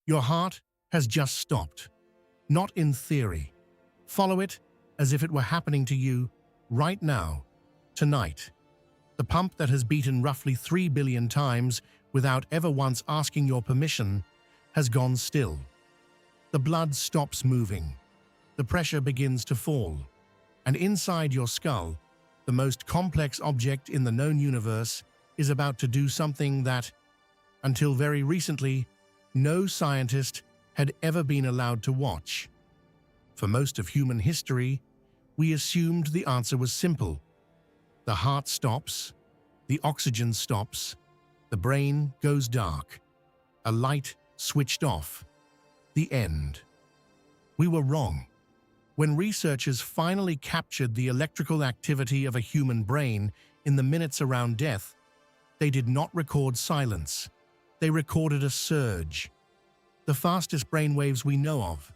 Your heart has just stopped. Not in theory. Follow it as if it were happening to you right now, tonight. The pump that has beaten roughly 3 billion times without ever once asking your permission has gone still. The blood stops moving. The pressure begins to fall. And inside your skull, the most complex object in the known universe is about to do something that, until very recently, no scientist had ever been allowed to watch. For most of human history, we assumed the answer was simple. The heart stops, the oxygen stops, the brain goes dark, a light switched off, the end. We were wrong. When researchers finally captured the electrical activity of a human brain in the minutes around death, they did not record silence. They recorded a surge. The fastest brainwaves we know of.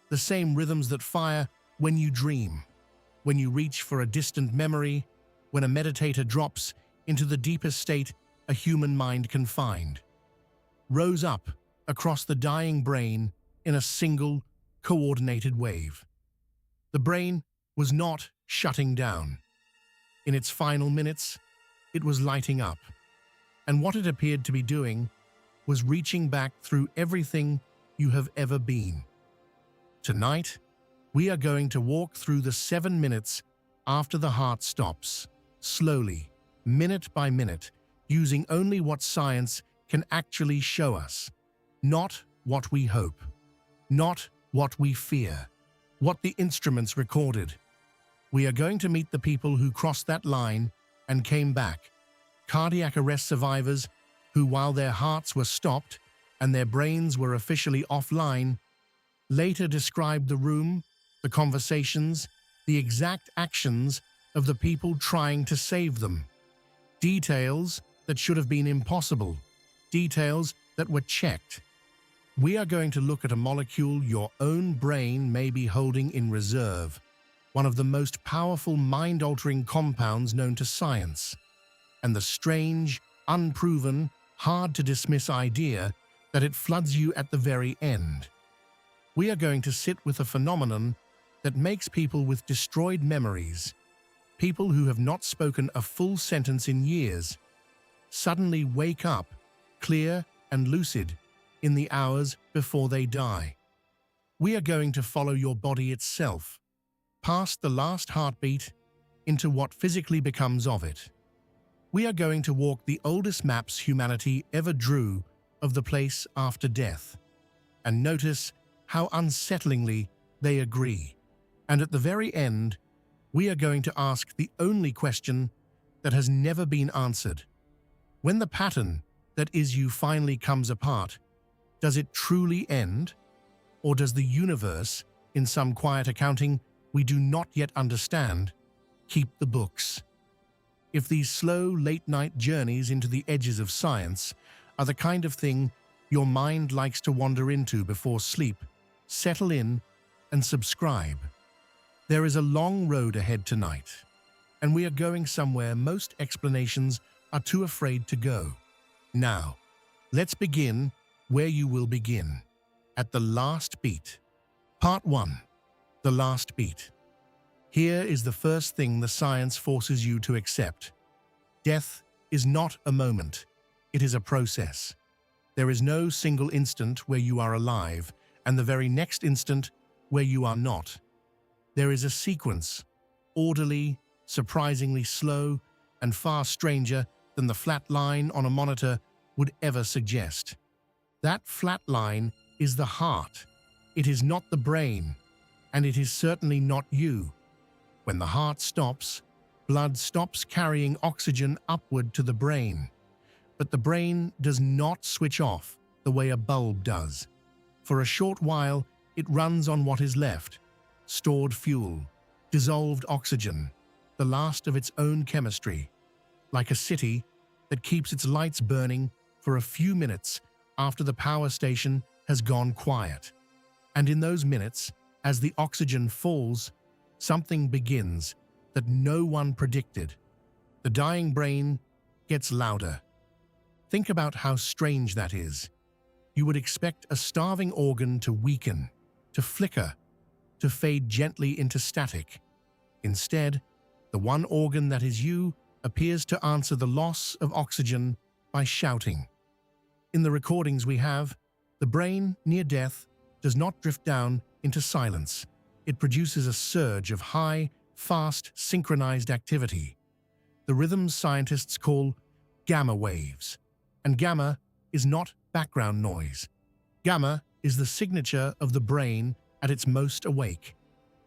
The same rhythms that fire when you dream, when you reach for a distant memory, when a meditator drops into the deepest state a human mind can find. Rose up across the dying brain in a single, coordinated wave. The brain was not shutting down. In its final minutes, it was lighting up. And what it appeared to be doing was reaching back through everything you have ever been. Tonight, we are going to walk through the 7 minutes after the heart stops, slowly, minute by minute, using only what science can actually show us, not what we hope, not what we fear, what the instruments recorded. We are going to meet the people who crossed that line and came back, cardiac arrest survivors who, while their hearts were stopped and their brains were officially offline, later described the room, the conversations, the exact actions of the people trying to save them. Details that should have been impossible, details that were checked. We are going to look at a molecule your own brain may be holding in reserve, one of the most powerful mind-altering compounds known to science, and the strange, unproven, hard-to-dismiss idea that it floods you at the very end. We are going to sit with a phenomenon that makes people with destroyed memories, people who have not spoken a full sentence in years, suddenly wake up, clear and lucid, in the hours before they die. We are going to follow your body itself, past the last heartbeat, into what physically becomes of it. We are going to walk the oldest maps humanity ever drew of the place after death, and notice how unsettlingly they agree. And at the very end, we are going to ask the only question that has never been answered. When the pattern that is you finally comes apart, does it truly end? Or does the universe, in some quiet accounting we do not yet understand, keep the books? If these slow, late-night journeys into the edges of science are the kind of thing your mind likes to wander into before sleep, settle in and subscribe. There is a long road ahead tonight, and we are going somewhere most explanations are too afraid to go. Now, let's begin where you will begin, at the last beat. Part 1. The last beat. Here is the first thing the science forces you to accept. Death is not a moment, it is a process. There is no single instant where you are alive, and the very next instant where you are not. There is a sequence, orderly, surprisingly slow, and far stranger than the flat line on a monitor would ever suggest. That flat line is the heart. It is not the brain, and it is certainly not you. When the heart stops, blood stops carrying oxygen upward to the brain. But the brain does not switch off the way a bulb does. For a short while, it runs on what is left: stored fuel, dissolved oxygen, the last of its own chemistry, like a city that keeps its lights burning for a few minutes after the power station has gone quiet. And in those minutes, as the oxygen falls, something begins that no one predicted. The dying brain gets louder. Think about how strange that is. you would expect a starving organ to weaken, to flicker, to fade gently into static. Instead, the one organ that is you appears to answer the loss of oxygen by shouting. In the recordings we have, the brain, near death, does not drift down into silence. It produces a surge of high, fast, synchronized activity. The rhythms scientists call gamma waves. And gamma is not background noise. Gamma is the signature of the brain at its most awake.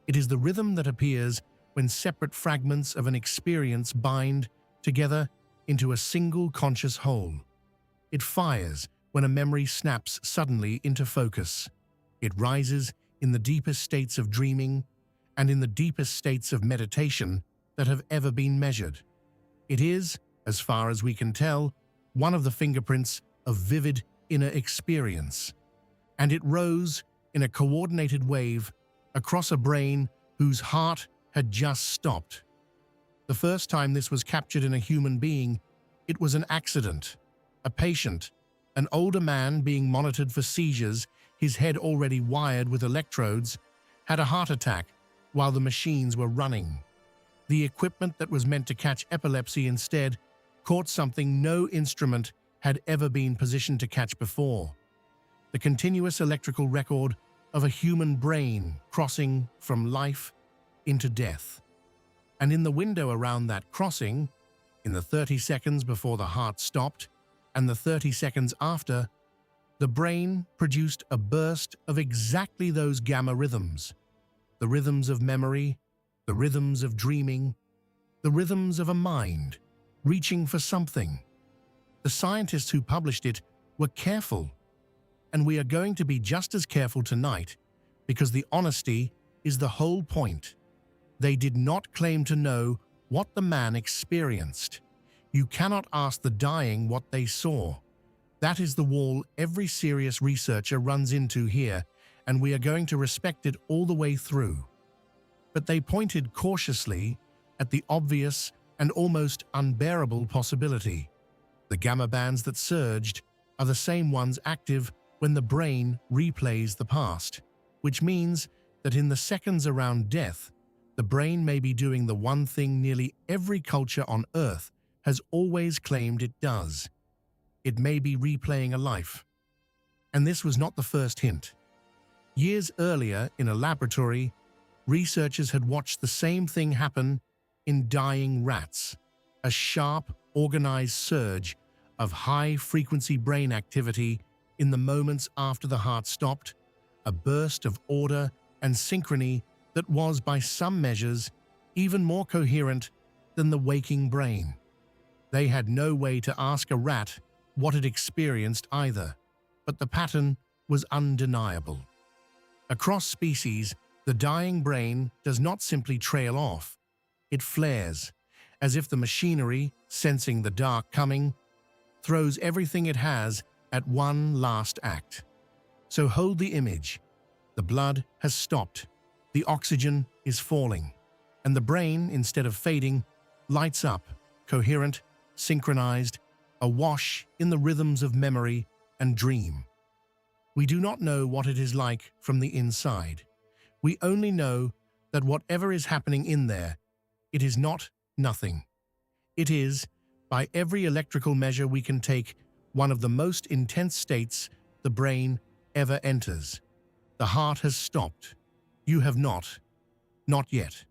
It is the rhythm that appears when separate fragments of an experience bind together into a single conscious whole. It fires when a memory snaps suddenly into focus. It rises in the deepest states of dreaming and in the deepest states of meditation that have ever been measured. It is, as far as we can tell, one of the fingerprints of vivid inner experience. And it rose in a coordinated wave across a brain whose heart had just stopped. The first time this was captured in a human being, it was an accident. A patient, an older man being monitored for seizures, his head already wired with electrodes, had a heart attack while the machines were running. The equipment that was meant to catch epilepsy instead caught something no instrument had ever been positioned to catch before: the continuous electrical record of a human brain crossing from life into death. And in the window around that crossing, in the 30 seconds before the heart stopped and the 30 seconds after, the brain produced a burst of exactly those gamma rhythms: the rhythms of memory, the rhythms of dreaming, the rhythms of a mind reaching for something. The scientists who published it were careful, and we are going to be just as careful tonight, because the honesty is the whole point. They did not claim to know what the man experienced. You cannot ask the dying what they saw. That is the wall every serious researcher runs into here, and we are going to respect it all the way through. But they pointed cautiously at the obvious and almost unbearable possibility. The gamma bands that surged are the same ones active when the brain replays the past, which means that in the seconds around death, the brain may be doing the one thing nearly every culture on Earth has always claimed it does. It may be replaying a life. And this was not the first hint. Years earlier, in a laboratory, researchers had watched the same thing happen in dying rats: a sharp, organized surge of high-frequency brain activity in the moments after the heart stopped, a burst of order and synchrony that was, by some measures, even more coherent than the waking brain. They had no way to ask a rat what it experienced either, but the pattern was undeniable. Across species, the dying brain does not simply trail off. It flares, as if the machinery, sensing the dark coming, throws everything it has at one last act. So hold the image. The blood has stopped. The oxygen is falling. And the brain, instead of fading, lights up, coherent, synchronized, awash in the rhythms of memory and dream. We do not know what it is like from the inside. We only know that whatever is happening in there, it is not nothing. It is, by every electrical measure we can take, one of the most intense states the brain ever enters. The heart has stopped. You have not yet,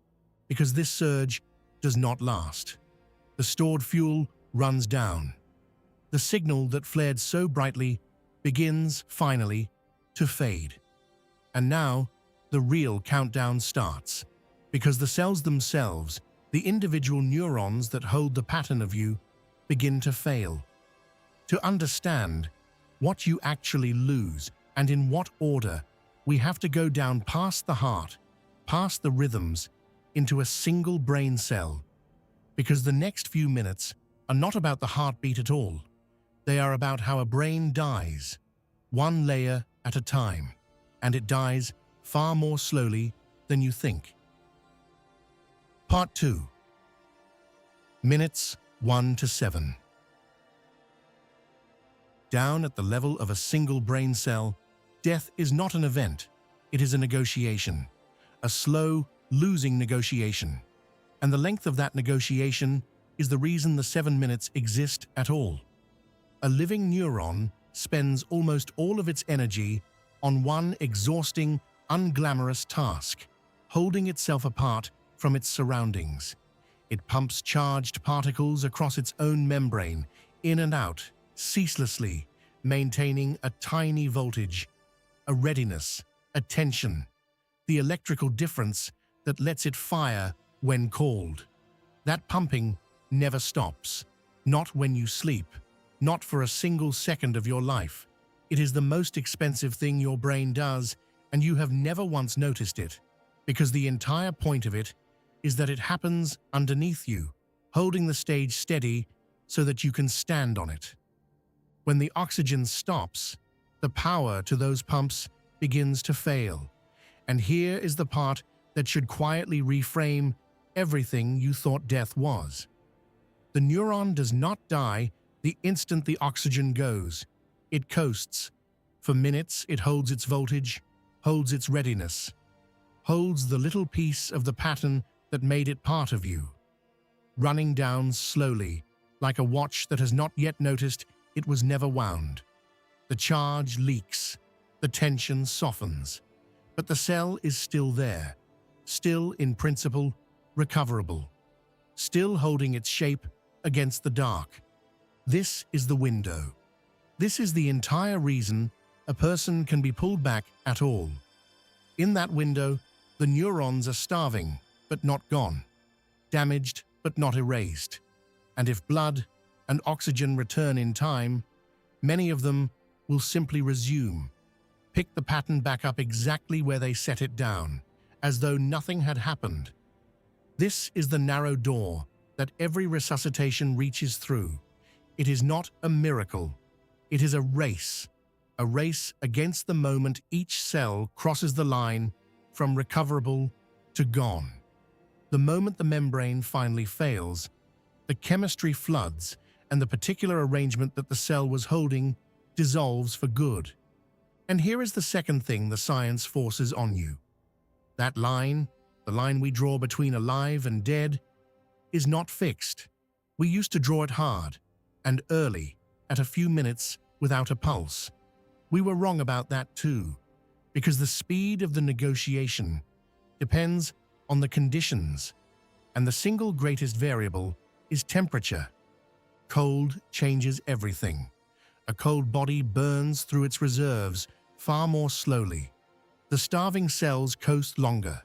because this surge does not last. The stored fuel runs down. The signal that flared so brightly begins, finally, to fade. And now, the real countdown starts, because the cells themselves, the individual neurons that hold the pattern of you, begin to fail. To understand what you actually lose and in what order, we have to go down past the heart, past the rhythms, into a single brain cell. Because the next few minutes are not about the heartbeat at all. They are about how a brain dies, one layer at a time, and it dies far more slowly than you think. Part 2. Minutes 1 to 7. down at the level of a single brain cell, death is not an event, it is a negotiation, a slow, losing negotiation. And the length of that negotiation is the reason the 7 minutes exist at all. A living neuron spends almost all of its energy on one exhausting, unglamorous task, holding itself apart from its surroundings. It pumps charged particles across its own membrane, in and out, ceaselessly, maintaining a tiny voltage, a readiness, a tension, the electrical difference that lets it fire when called. That pumping never stops, not when you sleep, not for a single second of your life. It is the most expensive thing your brain does, and you have never once noticed it, because the entire point of it is that it happens underneath you, holding the stage steady so that you can stand on it. When the oxygen stops, the power to those pumps begins to fail. And here is the part that should quietly reframe everything you thought death was. The neuron does not die the instant the oxygen goes. It coasts. For minutes, it holds its voltage, holds its readiness, holds the little piece of the pattern that made it part of you, running down slowly, like a watch that has not yet noticed it was never wound. The charge leaks, the tension softens, but the cell is still there, still in principle recoverable, still holding its shape against the dark. This is the window. This is the entire reason a person can be pulled back at all. In that window, the neurons are starving, but not gone, damaged, but not erased. And if blood and oxygen return in time, many of them will simply resume, pick the pattern back up exactly where they set it down, as though nothing had happened. This is the narrow door that every resuscitation reaches through. It is not a miracle. It is a race against the moment each cell crosses the line from recoverable to gone. The moment the membrane finally fails, the chemistry floods, and the particular arrangement that the cell was holding dissolves for good. And here is the second thing the science forces on you. That line, the line we draw between alive and dead, is not fixed. We used to draw it hard and early, at a few minutes without a pulse. We were wrong about that too, because the speed of the negotiation depends on the conditions, and the single greatest variable is temperature. Cold changes everything. A cold body burns through its reserves far more slowly. The starving cells coast longer.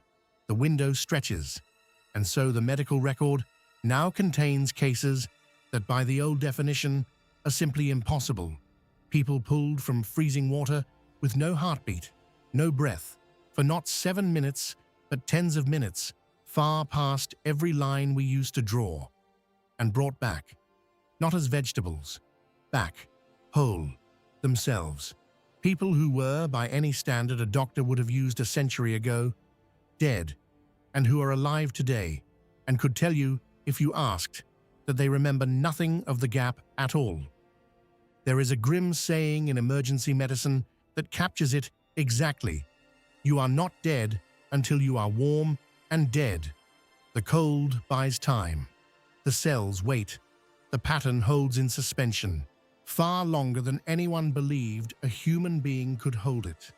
The window stretches. And so the medical record now contains cases that by the old definition are simply impossible. People pulled from freezing water with no heartbeat, no breath, for not 7 minutes, but tens of minutes, far past every line we used to draw, and brought back, not as vegetables, back, whole, themselves. People who were, by any standard a doctor would have used a century ago, dead, and who are alive today, and could tell you, if you asked, that they remember nothing of the gap at all. There is a grim saying in emergency medicine that captures it exactly. You are not dead until you are warm and dead. The cold buys time. The cells wait. The pattern holds in suspension, far longer than anyone believed a human being could hold it.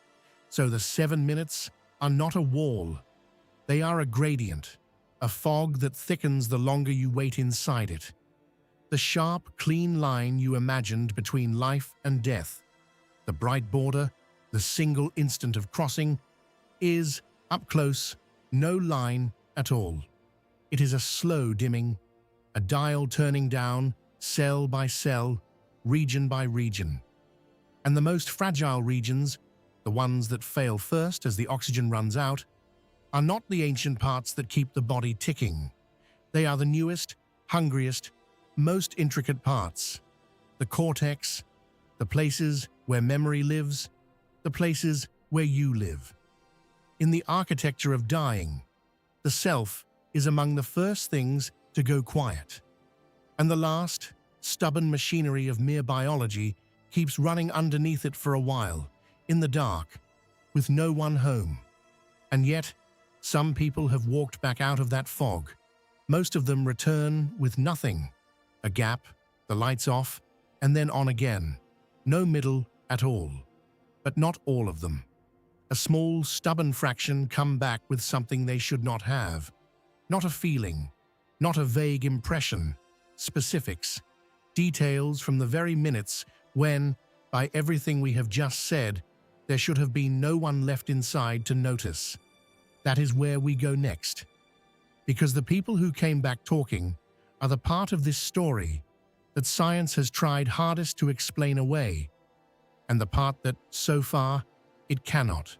So the 7 minutes are not a wall. They are a gradient, a fog that thickens the longer you wait inside it. The sharp, clean line you imagined between life and death, the bright border, the single instant of crossing, is, up close, no line at all. It is a slow dimming, a dial turning down, cell by cell, region by region. And the most fragile regions, the ones that fail first as the oxygen runs out, are not the ancient parts that keep the body ticking. They are the newest, hungriest, most intricate parts. The cortex, the places where memory lives, the places where you live. In the architecture of dying, the self is among the first things to go quiet. And the last, stubborn machinery of mere biology keeps running underneath it for a while, in the dark, with no one home. And yet, some people have walked back out of that fog. Most of them return with nothing. A gap, the lights off, and then on again. No middle at all. But not all of them. A small, stubborn fraction come back with something they should not have. Not a feeling, not a vague impression, specifics, details from the very minutes when, by everything we have just said, there should have been no one left inside to notice. That is where we go next. Because the people who came back talking are the part of this story that science has tried hardest to explain away, and the part that, so far, it cannot.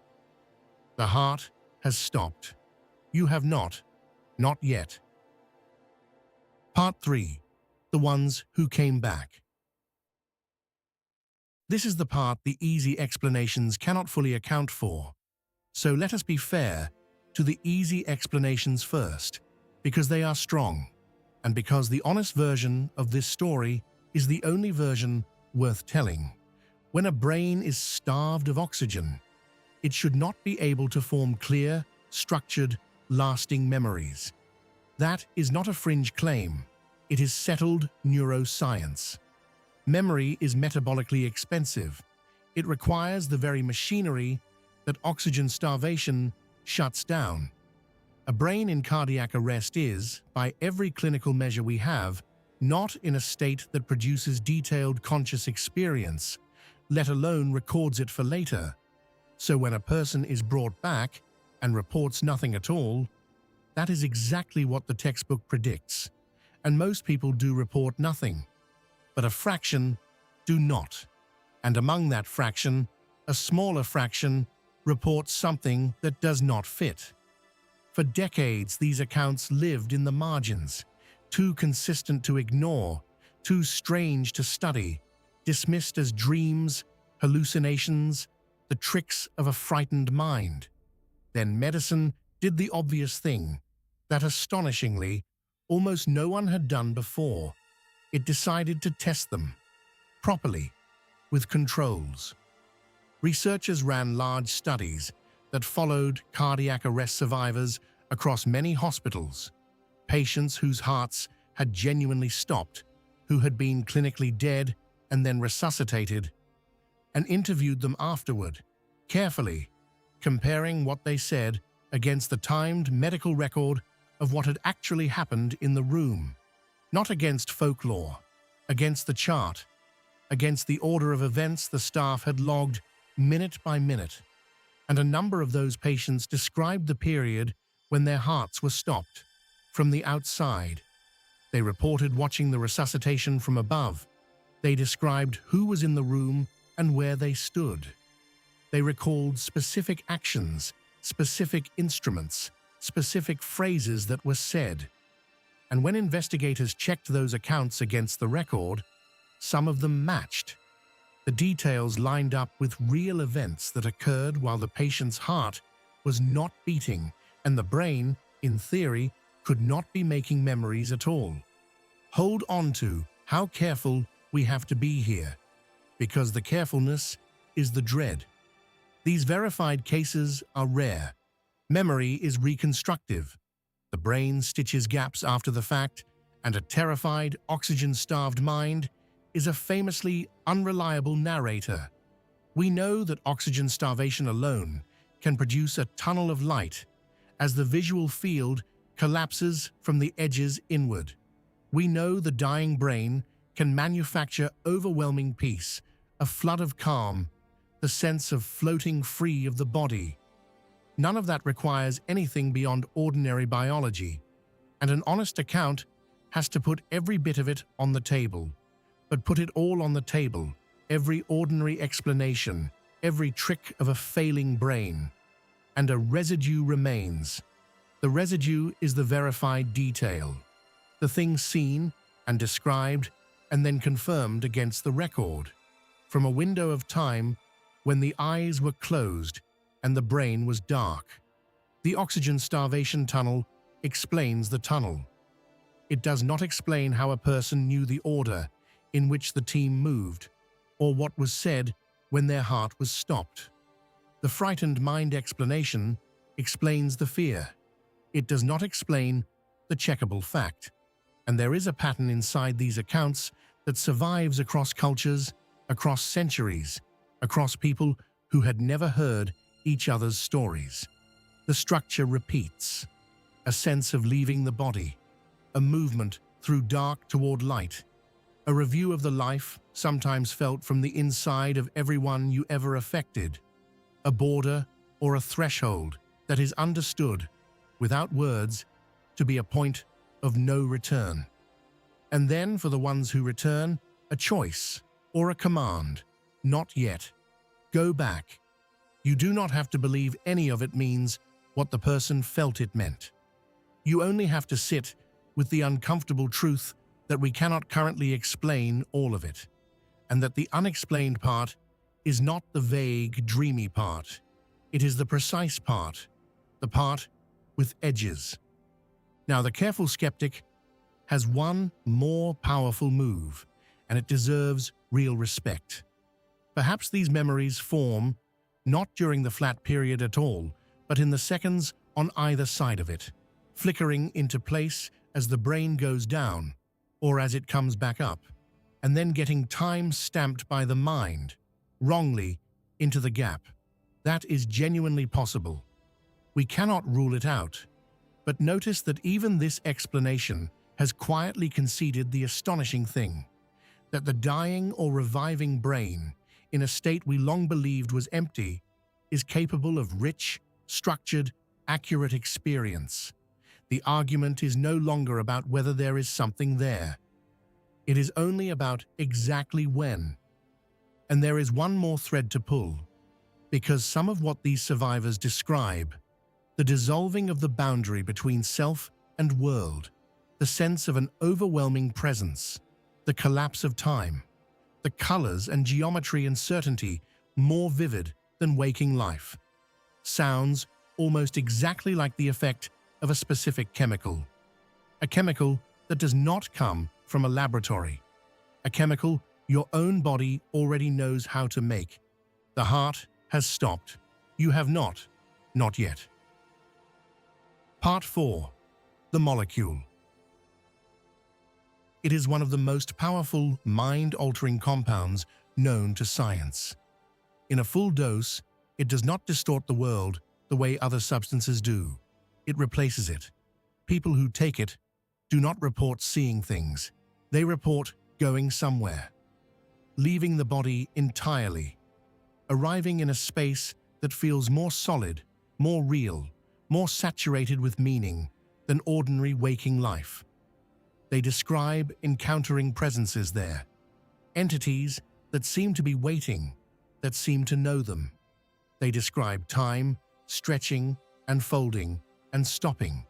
The heart has stopped. You have not yet. Part 3. The ones who came back. This is the part the easy explanations cannot fully account for. So let us be fair to the easy explanations first, because they are strong, and because the honest version of this story is the only version worth telling. When a brain is starved of oxygen, it should not be able to form clear, structured, lasting memories. That is not a fringe claim. It is settled neuroscience. Memory is metabolically expensive. It requires the very machinery that oxygen starvation shuts down. A brain in cardiac arrest is, by every clinical measure we have, not in a state that produces detailed conscious experience, let alone records it for later. So when a person is brought back and reports nothing at all, that is exactly what the textbook predicts. And most people do report nothing, but a fraction do not. And among that fraction, a smaller fraction reports something that does not fit. For decades, these accounts lived in the margins, too consistent to ignore, too strange to study, dismissed as dreams, hallucinations, the tricks of a frightened mind. Then medicine did the obvious thing, that astonishingly, almost no one had done before. It decided to test them, properly, with controls. Researchers ran large studies that followed cardiac arrest survivors across many hospitals, patients whose hearts had genuinely stopped, who had been clinically dead and then resuscitated, and interviewed them afterward, carefully, comparing what they said against the timed medical record of what had actually happened in the room, not against folklore, against the chart, against the order of events the staff had logged minute by minute. And a number of those patients described the period when their hearts were stopped, from the outside. They reported watching the resuscitation from above. They described who was in the room and where they stood. They recalled specific actions, specific instruments, specific phrases that were said. And when investigators checked those accounts against the record, some of them matched. The details lined up with real events that occurred while the patient's heart was not beating and the brain, in theory, could not be making memories at all. Hold on to how careful we have to be here, because the carefulness is the dread. These verified cases are rare. Memory is reconstructive. The brain stitches gaps after the fact, and a terrified, oxygen-starved mind is a famously unreliable narrator. We know that oxygen starvation alone can produce a tunnel of light as the visual field collapses from the edges inward. We know the dying brain can manufacture overwhelming peace, a flood of calm, the sense of floating free of the body. None of that requires anything beyond ordinary biology, and an honest account has to put every bit of it on the table. But put it all on the table, every ordinary explanation, every trick of a failing brain, and a residue remains. The residue is the verified detail, the thing seen and described and then confirmed against the record, from a window of time when the eyes were closed and the brain was dark. The oxygen starvation tunnel explains the tunnel. It does not explain how a person knew the order in which the team moved, or what was said when their heart was stopped. The frightened mind explanation explains the fear. It does not explain the checkable fact. And there is a pattern inside these accounts that survives across cultures, across centuries, across people who had never heard each other's stories. The structure repeats. A sense of leaving the body, a movement through dark toward light, a review of the life sometimes felt from the inside of everyone you ever affected, a border or a threshold that is understood, without words, to be a point of no return. And then for the ones who return, a choice or a command, not yet. Go back. You do not have to believe any of it means what the person felt it meant. You only have to sit with the uncomfortable truth that we cannot currently explain all of it, and that the unexplained part is not the vague, dreamy part. It is the precise part, the part with edges. Now, the careful skeptic has one more powerful move, and it deserves real respect. Perhaps these memories form not during the flat period at all, but in the seconds on either side of it, flickering into place as the brain goes down, or as it comes back up, and then getting time stamped by the mind, wrongly, into the gap. That is genuinely possible. We cannot rule it out, but notice that even this explanation has quietly conceded the astonishing thing, that the dying or reviving brain, in a state we long believed was empty, is capable of rich, structured, accurate experience. The argument is no longer about whether there is something there. It is only about exactly when. And there is one more thread to pull, because some of what these survivors describe, the dissolving of the boundary between self and world, the sense of an overwhelming presence, the collapse of time, the colors and geometry and certainty more vivid than waking life, sounds almost exactly like the effect of a specific chemical. A chemical that does not come from a laboratory. A chemical your own body already knows how to make. The heart has stopped. You have not yet. Part 4. The molecule. It is one of the most powerful mind-altering compounds known to science. In a full dose, it does not distort the world the way other substances do. It replaces it. People who take it do not report seeing things. They report going somewhere, leaving the body entirely, arriving in a space that feels more solid, more real, more saturated with meaning than ordinary waking life. They describe encountering presences there, entities that seem to be waiting, that seem to know them. They describe time, stretching and folding and stopping.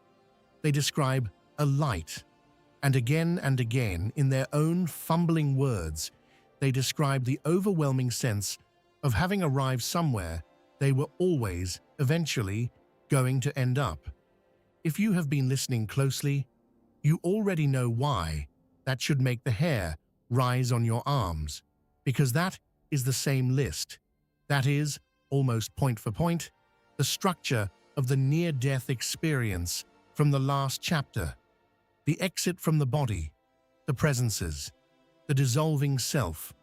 They describe a light, and again in their own fumbling words, they describe the overwhelming sense of having arrived somewhere they were always, eventually, going to end up. If you have been listening closely, you already know why that should make the hair rise on your arms, because that is the same list. That is, almost point for point, the structure of the near-death experience from the last chapter. The exit from the body, the presences, the dissolving self,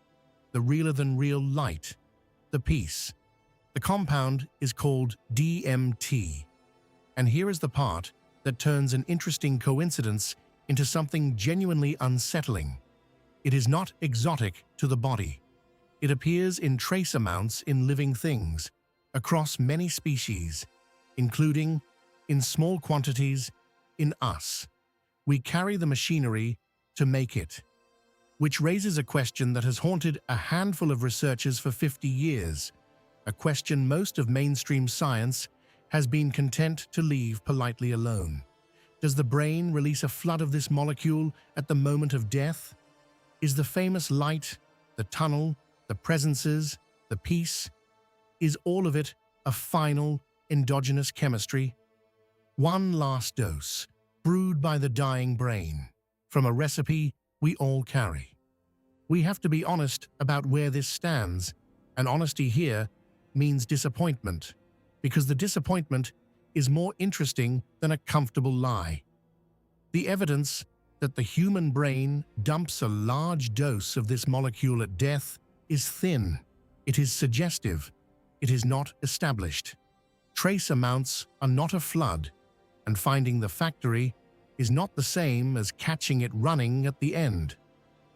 the realer-than-real light, the peace. The compound is called DMT. And here is the part that turns an interesting coincidence into something genuinely unsettling. It is not exotic to the body. It appears in trace amounts in living things, across many species, including, in small quantities, in us. We carry the machinery to make it, which raises a question that has haunted a handful of researchers for 50 years, a question most of mainstream science has been content to leave politely alone. Does the brain release a flood of this molecule at the moment of death? Is the famous light, the tunnel, the presences, the peace, is all of it a final, endogenous chemistry? One last dose, brewed by the dying brain, from a recipe we all carry. We have to be honest about where this stands, and honesty here means disappointment, because the disappointment is more interesting than a comfortable lie. The evidence that the human brain dumps a large dose of this molecule at death is thin. It is suggestive. It is not established. Trace amounts are not a flood, and finding the factory is not the same as catching it running at the end.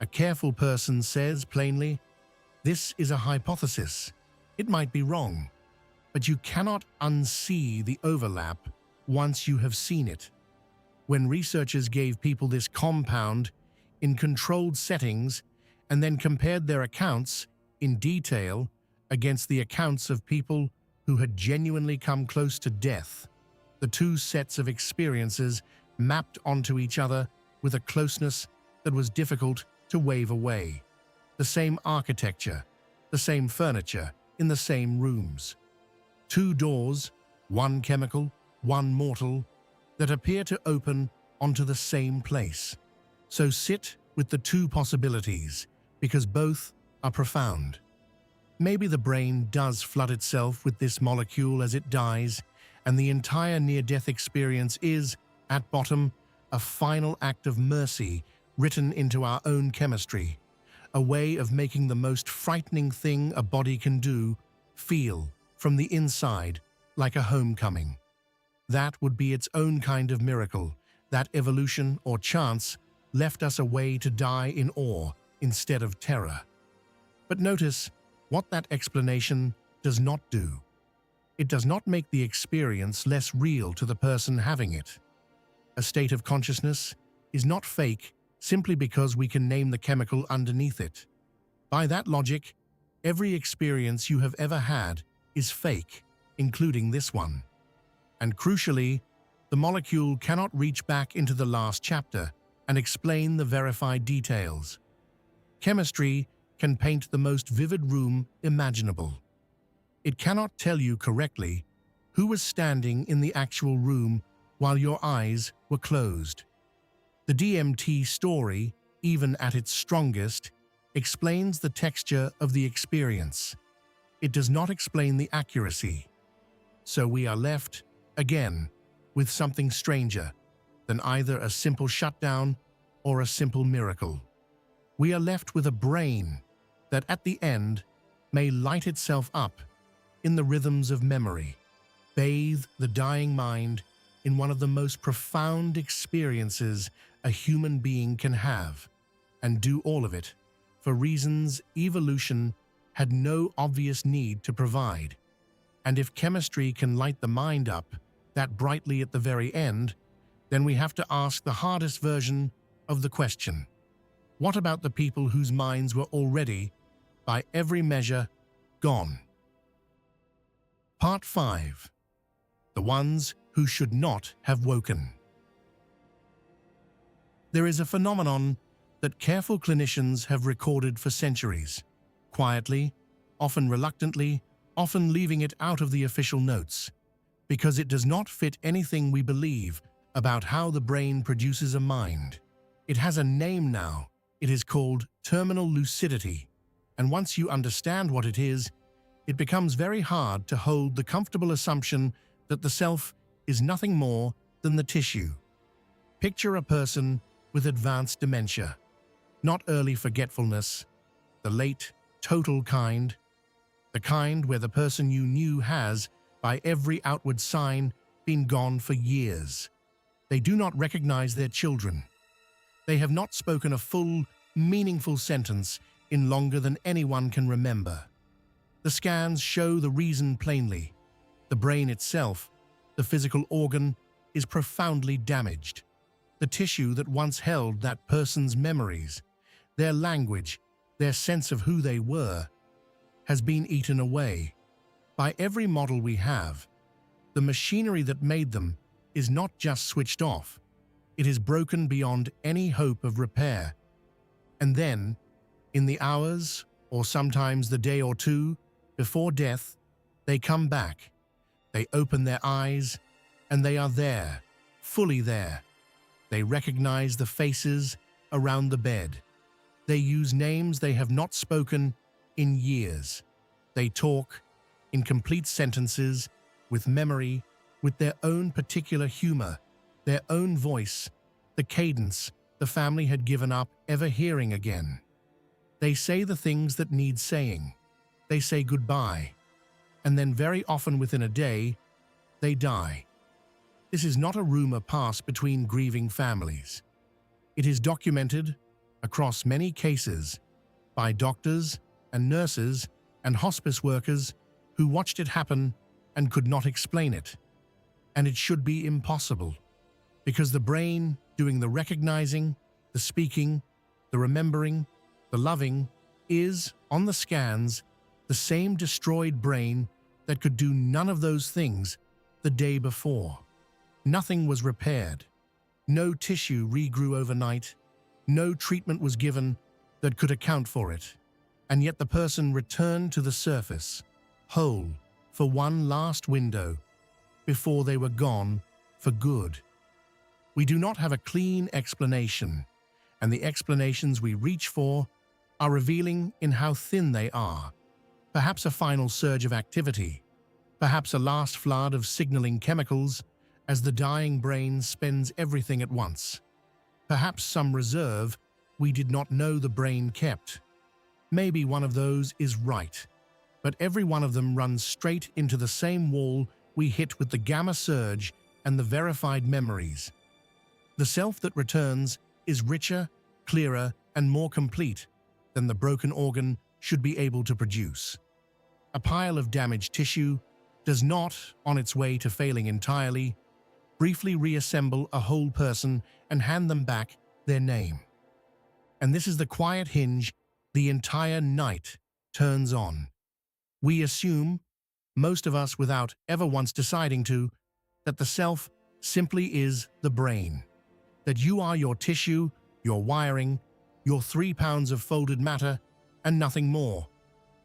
A careful person says plainly, "This is a hypothesis. It might be wrong, but you cannot unsee the overlap once you have seen it." When researchers gave people this compound in controlled settings and then compared their accounts in detail against the accounts of people who had genuinely come close to death, the two sets of experiences mapped onto each other with a closeness that was difficult to wave away. The same architecture, the same furniture in the same rooms. Two doors, one chemical, one mortal, that appear to open onto the same place. So sit with the two possibilities, because both are profound. Maybe the brain does flood itself with this molecule as it dies, and the entire near-death experience is, at bottom, a final act of mercy written into our own chemistry, a way of making the most frightening thing a body can do feel, from the inside, like a homecoming. That would be its own kind of miracle, that evolution or chance left us a way to die in awe instead of terror. But notice what that explanation does not do. It does not make the experience less real to the person having it. A state of consciousness is not fake simply because we can name the chemical underneath it. By that logic, every experience you have ever had is fake, including this one. And crucially, the molecule cannot reach back into the last chapter and explain the verified details. Chemistry can paint the most vivid room imaginable. It cannot tell you correctly who was standing in the actual room while your eyes were closed. The DMT story, even at its strongest, explains the texture of the experience. It does not explain the accuracy. So we are left, again, with something stranger than either a simple shutdown or a simple miracle. We are left with a brain that at the end may light itself up in the rhythms of memory, bathe the dying mind in one of the most profound experiences a human being can have, and do all of it for reasons evolution had no obvious need to provide. And if chemistry can light the mind up that brightly at the very end, then we have to ask the hardest version of the question. What about the people whose minds were already, by every measure, gone? Part 5. The ones who should not have woken. There is a phenomenon that careful clinicians have recorded for centuries, quietly, often reluctantly, often leaving it out of the official notes, because it does not fit anything we believe about how the brain produces a mind. It has a name now. It is called terminal lucidity, and once you understand what it is, it becomes very hard to hold the comfortable assumption that the self is nothing more than the tissue. Picture a person with advanced dementia, not early forgetfulness, the late, total kind, the kind where the person you knew has, by every outward sign, been gone for years. They do not recognize their children. They have not spoken a full, meaningful sentence in longer than anyone can remember. The scans show the reason plainly. The brain itself, the physical organ, is profoundly damaged. The tissue that once held that person's memories, their language, their sense of who they were, has been eaten away. By every model we have, the machinery that made them is not just switched off, it is broken beyond any hope of repair. And then, in the hours, or sometimes the day or two, before death, they come back. They open their eyes, and they are there, fully there. They recognize the faces around the bed. They use names they have not spoken in years. They talk in complete sentences, with memory, with their own particular humor, their own voice, the cadence the family had given up ever hearing again. They say the things that need saying. They say goodbye, and then very often within a day, they die. This is not a rumor passed between grieving families. It is documented across many cases by doctors and nurses and hospice workers who watched it happen and could not explain it. And it should be impossible, because the brain doing the recognizing, the speaking, the remembering, the loving is, on the scans, the same destroyed brain that could do none of those things the day before. Nothing was repaired. No tissue regrew overnight. No treatment was given that could account for it. And yet the person returned to the surface, whole, for one last window, before they were gone for good. We do not have a clean explanation, and the explanations we reach for are revealing in how thin they are. Perhaps a final surge of activity, perhaps a last flood of signaling chemicals as the dying brain spends everything at once. Perhaps some reserve we did not know the brain kept. Maybe one of those is right, but every one of them runs straight into the same wall we hit with the gamma surge and the verified memories. The self that returns is richer, clearer, and more complete than the broken organ should be able to produce. A pile of damaged tissue does not, on its way to failing entirely, briefly reassemble a whole person and hand them back their name. And this is the quiet hinge the entire night turns on. We assume, most of us without ever once deciding to, that the self simply is the brain, that you are your tissue, your wiring, your 3 pounds of folded matter, and nothing more.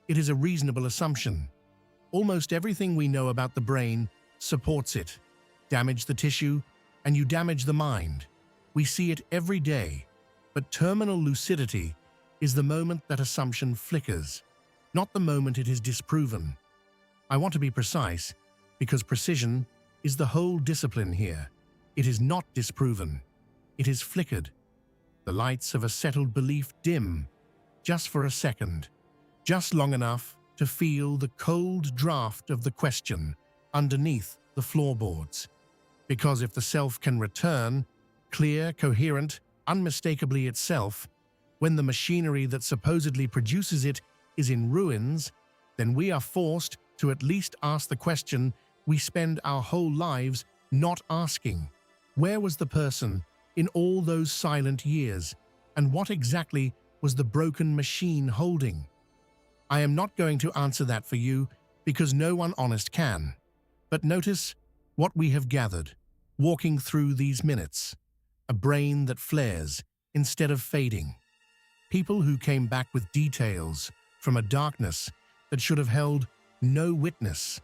It is a reasonable assumption. Almost everything we know about the brain supports it. Damage the tissue, and you damage the mind. We see it every day, but terminal lucidity is the moment that assumption flickers, not the moment it is disproven. I want to be precise, because precision is the whole discipline here. It is not disproven. It is flickered. The lights of a settled belief dim, just for a second, just long enough to feel the cold draft of the question underneath the floorboards. Because if the self can return, clear, coherent, unmistakably itself, when the machinery that supposedly produces it is in ruins, then we are forced to at least ask the question we spend our whole lives not asking. Where was the person in all those silent years, and what exactly was the broken machine holding? I am not going to answer that for you, because no one honest can. But notice what we have gathered, walking through these minutes. A brain that flares instead of fading. People who came back with details from a darkness that should have held no witness.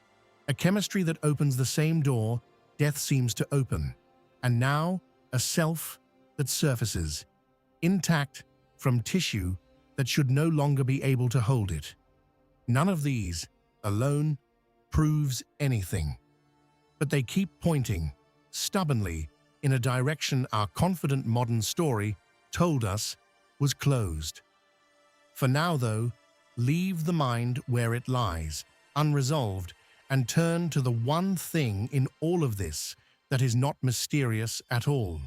A chemistry that opens the same door death seems to open. And now, a self that surfaces, intact from tissue that should no longer be able to hold it. None of these, alone, proves anything. But they keep pointing, stubbornly, in a direction our confident modern story told us was closed. For now, though, leave the mind where it lies, unresolved, and turn to the one thing in all of this that is not mysterious at all.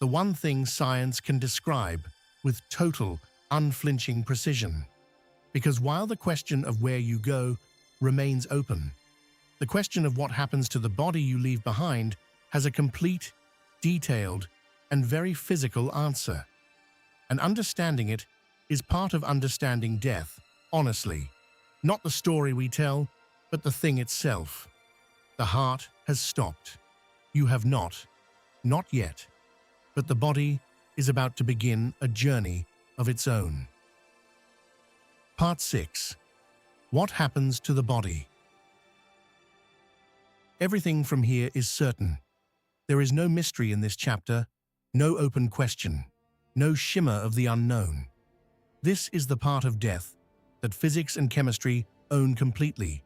The one thing science can describe with total, unflinching precision. Because while the question of where you go remains open, the question of what happens to the body you leave behind has a complete, detailed, and very physical answer. And understanding it is part of understanding death, honestly. Not the story we tell, but the thing itself. The heart has stopped. You have not yet. But the body is about to begin a journey of its own. Part 6. What happens to the body? Everything from here is certain. There is no mystery in this chapter, no open question, no shimmer of the unknown. This is the part of death that physics and chemistry own completely,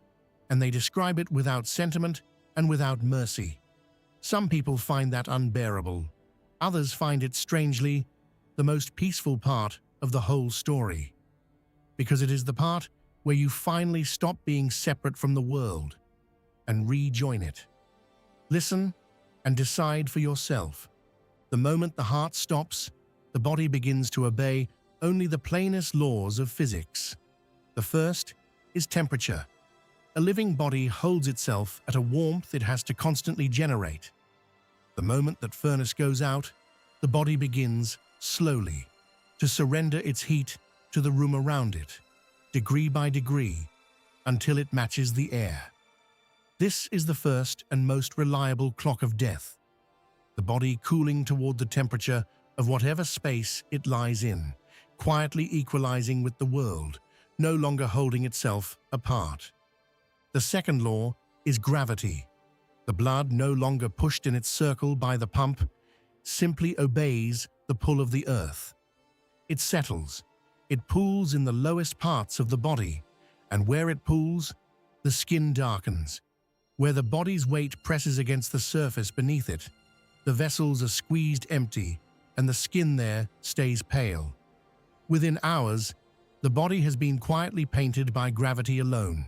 and they describe it without sentiment and without mercy. Some people find that unbearable. Others find it strangely the most peaceful part of the whole story, because it is the part where you finally stop being separate from the world and rejoin it. Listen and decide for yourself. The moment the heart stops, the body begins to obey only the plainest laws of physics. The first is temperature. A living body holds itself at a warmth it has to constantly generate. The moment that furnace goes out, the body begins, slowly, to surrender its heat to the room around it, degree by degree, until it matches the air. This is the first and most reliable clock of death, the body cooling toward the temperature of whatever space it lies in, quietly equalizing with the world, no longer holding itself apart. The second law is gravity. The blood, no longer pushed in its circle by the pump, simply obeys the pull of the earth. It settles. It pools in the lowest parts of the body, and where it pools, the skin darkens. Where the body's weight presses against the surface beneath it, the vessels are squeezed empty, and the skin there stays pale. Within hours, the body has been quietly painted by gravity alone,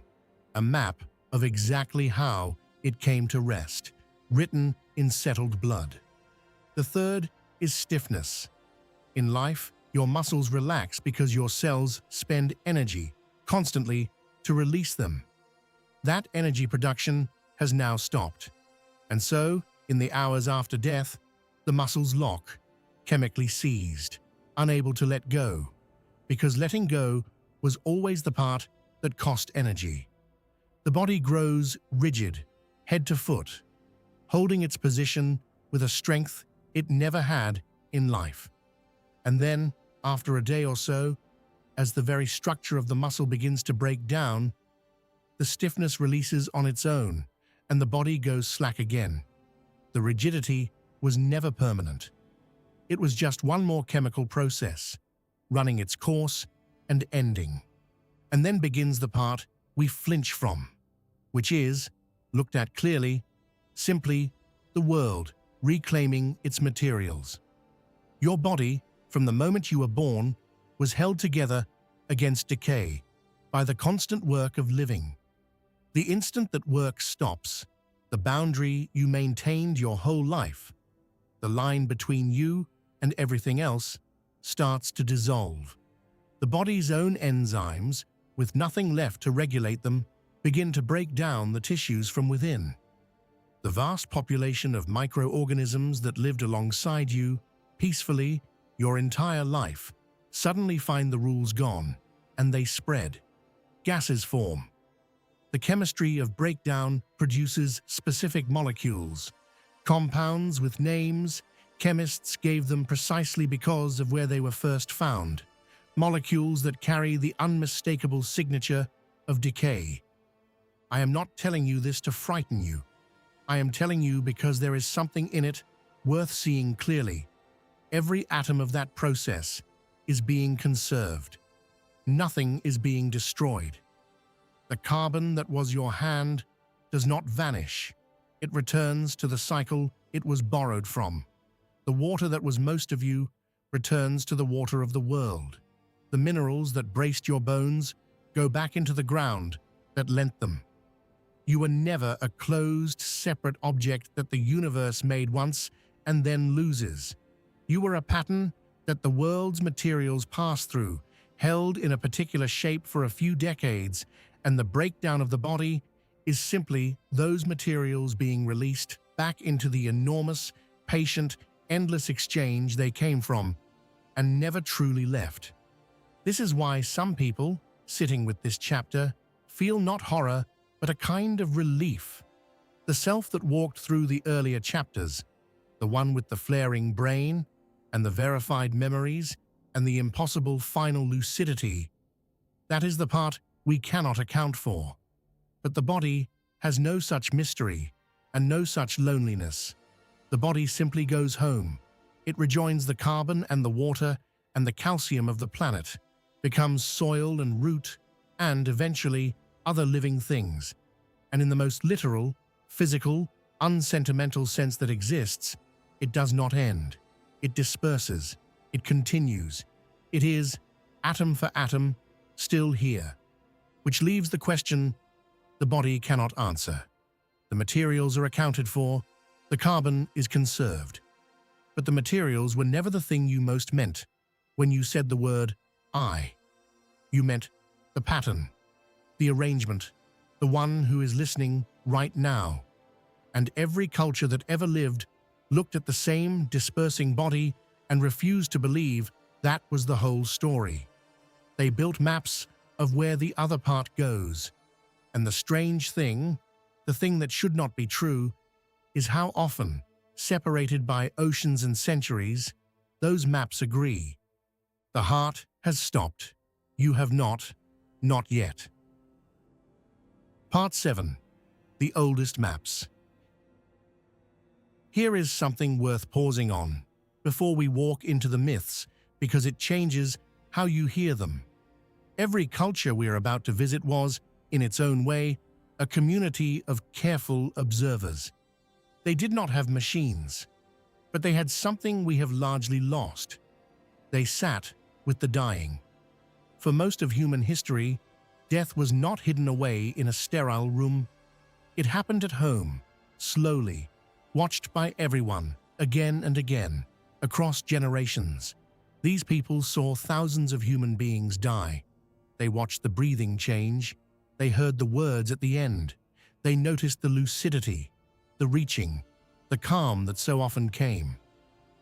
a map of exactly how it came to rest, written in settled blood. The third is stiffness. In life, your muscles relax because your cells spend energy constantly to release them. That energy production has now stopped, and so, in the hours after death, the muscles lock, chemically seized, unable to let go, because letting go was always the part that cost energy. The body grows rigid, head to foot, holding its position with a strength it never had in life. And then, after a day or so, as the very structure of the muscle begins to break down, the stiffness releases on its own, and the body goes slack again. The rigidity was never permanent. It was just one more chemical process, running its course and ending. And then begins the part we flinch from, which is, looked at clearly, simply the world reclaiming its materials. Your body, from the moment you were born, was held together against decay by the constant work of living. The instant that work stops, the boundary you maintained your whole life, the line between you and everything else, starts to dissolve. The body's own enzymes, with nothing left to regulate them, begin to break down the tissues from within. The vast population of microorganisms that lived alongside you, peacefully, your entire life, suddenly find the rules gone, and they spread. Gases form. The chemistry of breakdown produces specific molecules, compounds with names. Chemists gave them precisely because of where they were first found, molecules that carry the unmistakable signature of decay. I am not telling you this to frighten you. I am telling you because there is something in it worth seeing clearly. Every atom of that process is being conserved. Nothing is being destroyed. The carbon that was your hand does not vanish. It returns to the cycle it was borrowed from. The water that was most of you returns to the water of the world. The minerals that braced your bones go back into the ground that lent them. You were never a closed, separate object that the universe made once and then loses. You were a pattern that the world's materials pass through, held in a particular shape for a few decades, and the breakdown of the body is simply those materials being released back into the enormous, patient, endless exchange they came from and never truly left. This is why some people, sitting with this chapter, feel not horror, but a kind of relief. The self that walked through the earlier chapters, the one with the flaring brain and the verified memories and the impossible final lucidity, that is the part we cannot account for. But the body has no such mystery and no such loneliness. The body simply goes home. It rejoins the carbon and the water and the calcium of the planet. becomes soil and root, and eventually other living things. And in the most literal, physical, unsentimental sense that exists, it does not end. It disperses. It continues. It is, atom for atom, still here. Which leaves the question the body cannot answer. The materials are accounted for. The carbon is conserved. But the materials were never the thing you most meant when you said the word I. You meant the pattern, the arrangement, the one who is listening right now. And every culture that ever lived looked at the same dispersing body and refused to believe that was the whole story. They built maps of where the other part goes. And the strange thing, the thing that should not be true, is how often, separated by oceans and centuries, those maps agree. The heart has stopped. You have not yet. Part 7. The Oldest Maps. Here is something worth pausing on before we walk into the myths, because it changes how you hear them. Every culture we are about to visit was, in its own way, a community of careful observers. They did not have machines, but they had something we have largely lost. They sat with the dying. For most of human history, death was not hidden away in a sterile room. It happened at home, slowly, watched by everyone, again and again, across generations. These people saw thousands of human beings die. They watched the breathing change. They heard the words at the end. They noticed the lucidity, the reaching, the calm that so often came.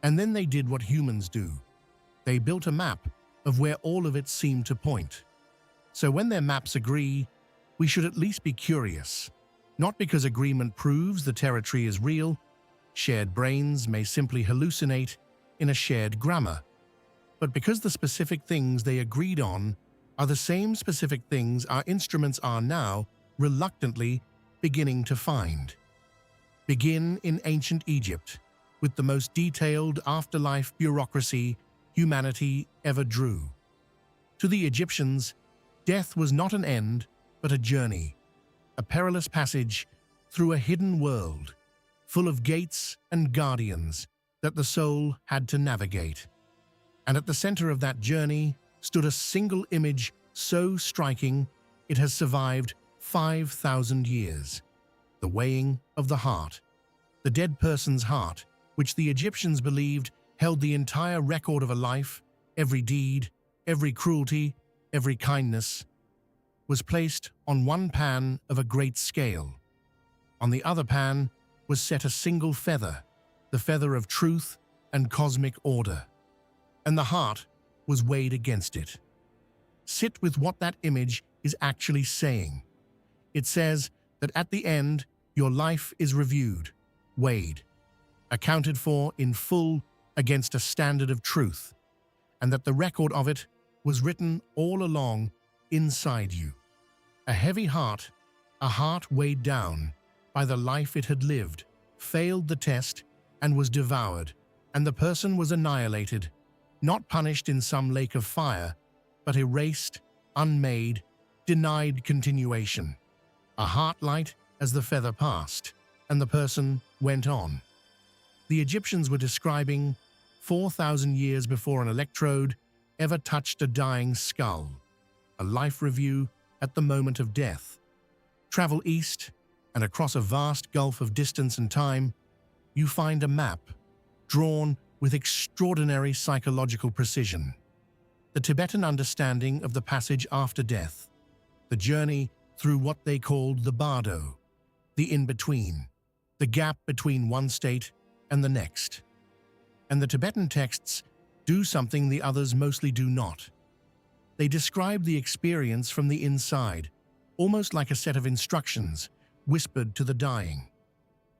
And then they did what humans do. They built a map of where all of it seemed to point. So when their maps agree, we should at least be curious. Not because agreement proves the territory is real. Shared brains may simply hallucinate in a shared grammar. But because the specific things they agreed on are the same specific things our instruments are now reluctantly beginning to find. Begin in ancient Egypt, with the most detailed afterlife bureaucracy humanity ever drew. To the Egyptians, death was not an end, but a journey, a perilous passage through a hidden world, full of gates and guardians that the soul had to navigate. And at the center of that journey stood a single image so striking it has survived 5,000 years. The weighing of the heart. The dead person's heart, which the Egyptians believed held the entire record of a life, every deed, every cruelty, every kindness, was placed on one pan of a great scale. On the other pan was set a single feather, the feather of truth and cosmic order. And the heart was weighed against it. Sit with what that image is actually saying. It says that at the end, your life is reviewed, weighed, accounted for in full against a standard of truth, and that the record of it was written all along inside you. A heavy heart, a heart weighed down by the life it had lived, failed the test and was devoured, and the person was annihilated, not punished in some lake of fire, but erased, unmade, denied continuation. A heart light as the feather passed, and the person went on. The Egyptians were describing 4,000 years before an electrode ever touched a dying skull, a life review at the moment of death. Travel east, and across a vast gulf of distance and time, you find a map, drawn with extraordinary psychological precision. The Tibetan understanding of the passage after death, the journey through what they called the bardo, the in-between, the gap between one state and the next. And the Tibetan texts do something the others mostly do not. They describe the experience from the inside, almost like a set of instructions whispered to the dying.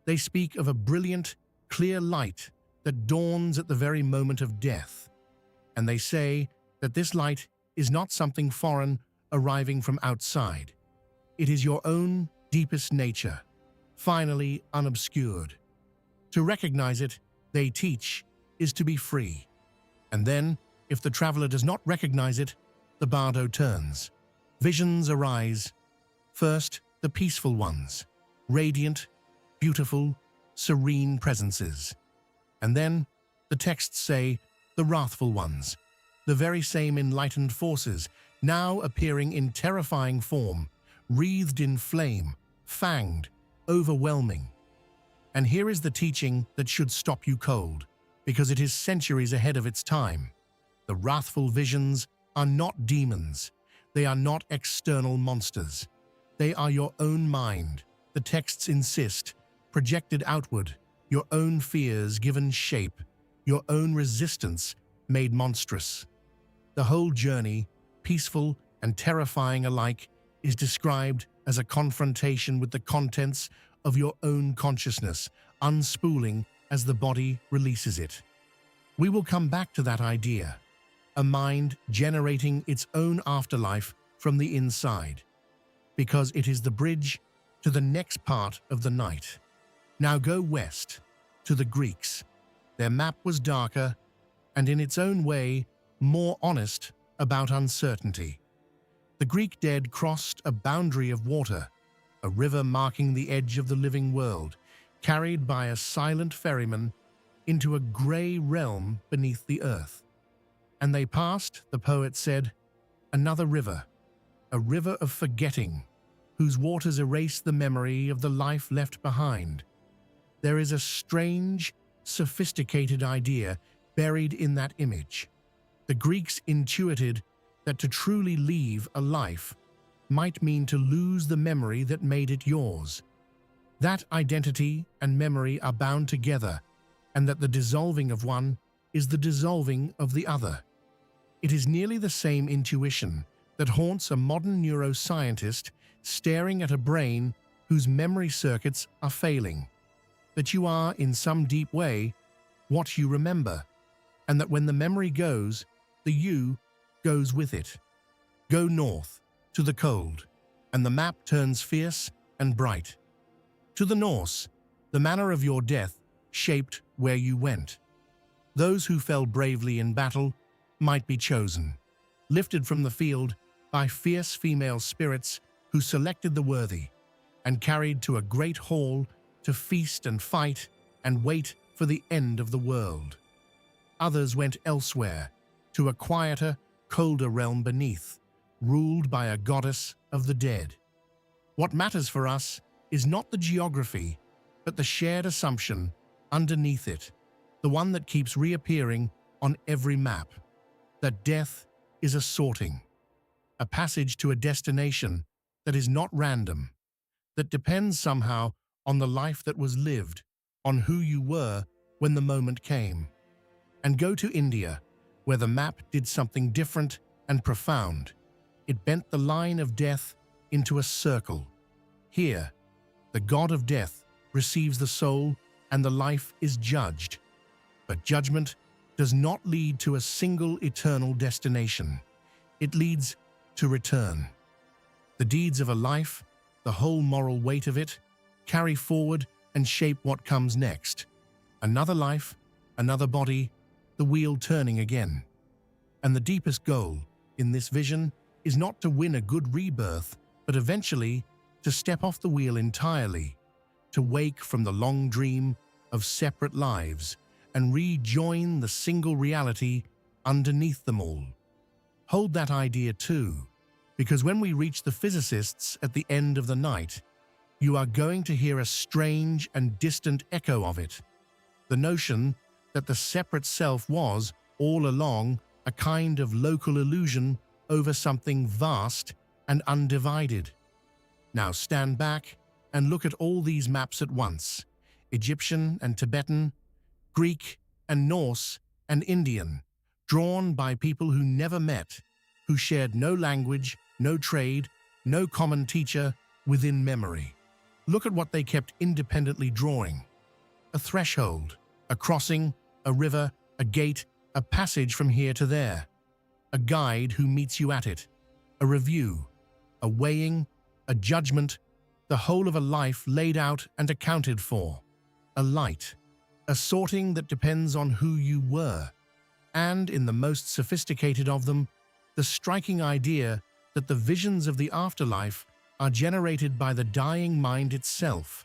They speak of a brilliant, clear light that dawns at the very moment of death. And they say that this light is not something foreign arriving from outside. It is your own deepest nature, finally unobscured. To recognize it, they teach, is to be free. And then, if the traveler does not recognize it, the bardo turns. Visions arise. First, the peaceful ones, radiant, beautiful, serene presences. And then, the texts say, the wrathful ones, the very same enlightened forces, now appearing in terrifying form, wreathed in flame, fanged, overwhelming. And here is the teaching that should stop you cold, because it is centuries ahead of its time. The wrathful visions are not demons. They are not external monsters. They are your own mind, the texts insist, projected outward, your own fears given shape, your own resistance made monstrous. The whole journey, peaceful and terrifying alike, is described as a confrontation with the contents of your own consciousness, unspooling as the body releases it. We will come back to that idea, a mind generating its own afterlife from the inside, because it is the bridge to the next part of the night. Now go west, to the Greeks. Their map was darker, and in its own way, more honest about uncertainty. The Greek dead crossed a boundary of water, a river marking the edge of the living world, carried by a silent ferryman into a grey realm beneath the earth. And they passed, the poet said, another river, a river of forgetting, whose waters erase the memory of the life left behind. There is a strange, sophisticated idea buried in that image. The Greeks intuited that to truly leave a life might mean to lose the memory that made it yours. That identity and memory are bound together, and that the dissolving of one is the dissolving of the other. It is nearly the same intuition that haunts a modern neuroscientist staring at a brain whose memory circuits are failing. That you are, in some deep way, what you remember, and that when the memory goes, the you goes with it. Go north, to the cold, and the map turns fierce and bright. To the Norse, the manner of your death shaped where you went. Those who fell bravely in battle might be chosen, lifted from the field by fierce female spirits who selected the worthy, and carried to a great hall to feast and fight and wait for the end of the world. Others went elsewhere, to a quieter, colder realm beneath, ruled by a goddess of the dead. What matters for us is not the geography, but the shared assumption underneath it, the one that keeps reappearing on every map, that death is a sorting, a passage to a destination that is not random, that depends somehow on the life that was lived, on who you were when the moment came. And go to India, where the map did something different and profound. It bent the line of death into a circle. Here, the god of death receives the soul and the life is judged. But judgment does not lead to a single eternal destination. It leads to return. The deeds of a life, the whole moral weight of it, carry forward and shape what comes next. Another life, another body, the wheel turning again. And the deepest goal in this vision is not to win a good rebirth, but eventually to step off the wheel entirely, to wake from the long dream of separate lives and rejoin the single reality underneath them all. Hold that idea too, because when we reach the physicists at the end of the night, you are going to hear a strange and distant echo of it. The notion that the separate self was, all along, a kind of local illusion over something vast and undivided. Now stand back and look at all these maps at once: Egyptian and Tibetan, Greek and Norse and Indian, drawn by people who never met, who shared no language, no trade, no common teacher within memory. Look at what they kept independently drawing: a threshold, a crossing, a river, a gate, a passage from here to there, a guide who meets you at it, a review, a weighing, a judgment, the whole of a life laid out and accounted for, a light, a sorting that depends on who you were, and in the most sophisticated of them, the striking idea that the visions of the afterlife are generated by the dying mind itself,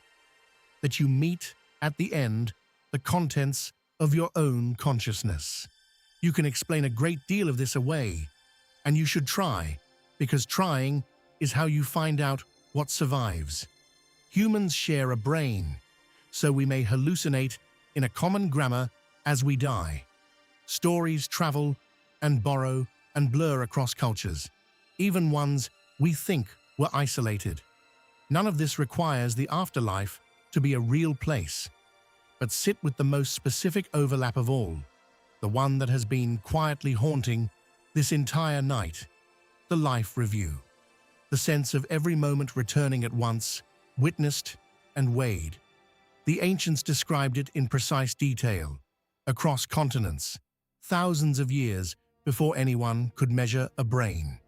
that you meet, at the end, the contents of your own consciousness. You can explain a great deal of this away, and you should try, because trying is how you find out what survives. Humans share a brain, so we may hallucinate in a common grammar as we die. Stories travel and borrow and blur across cultures, even ones we think were isolated. None of this requires the afterlife to be a real place, but sit with the most specific overlap of all, the one that has been quietly haunting this entire night, the life review. The sense of every moment returning at once, witnessed and weighed. The ancients described it in precise detail, across continents, thousands of years before anyone could measure a brain.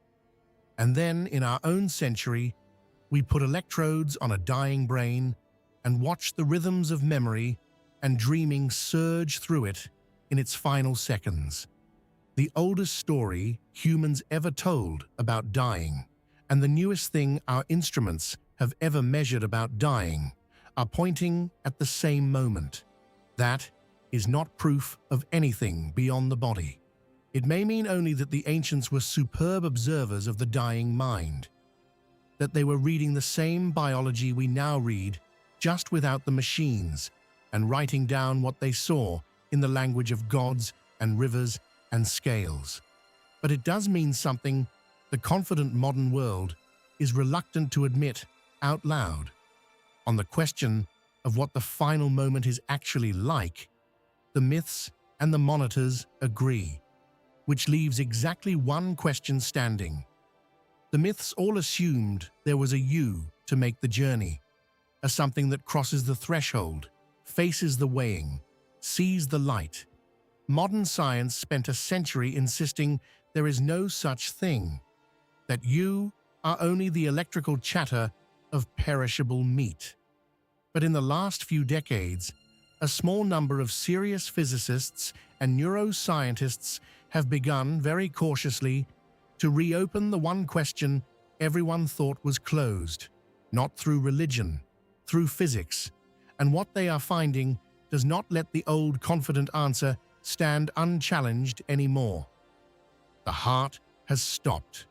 And then, in our own century, we put electrodes on a dying brain and watch the rhythms of memory and dreaming surge through it in its final seconds. The oldest story humans ever told about dying, and the newest thing our instruments have ever measured about dying, are pointing at the same moment. That is not proof of anything beyond the body. It may mean only that the ancients were superb observers of the dying mind, that they were reading the same biology we now read, just without the machines, and writing down what they saw in the language of gods and rivers and scales. But it does mean something the confident modern world is reluctant to admit out loud. On the question of what the final moment is actually like, the myths and the monitors agree, which leaves exactly one question standing. The myths all assumed there was a you to make the journey, a something that crosses the threshold, faces the weighing, sees the light. Modern science spent a century insisting there is no such thing, that you are only the electrical chatter of perishable meat. But in the last few decades, a small number of serious physicists and neuroscientists have begun, very cautiously, to reopen the one question everyone thought was closed, not through religion, through physics, and what they are finding does not let the old confident answer stand unchallenged anymore. The heart has stopped.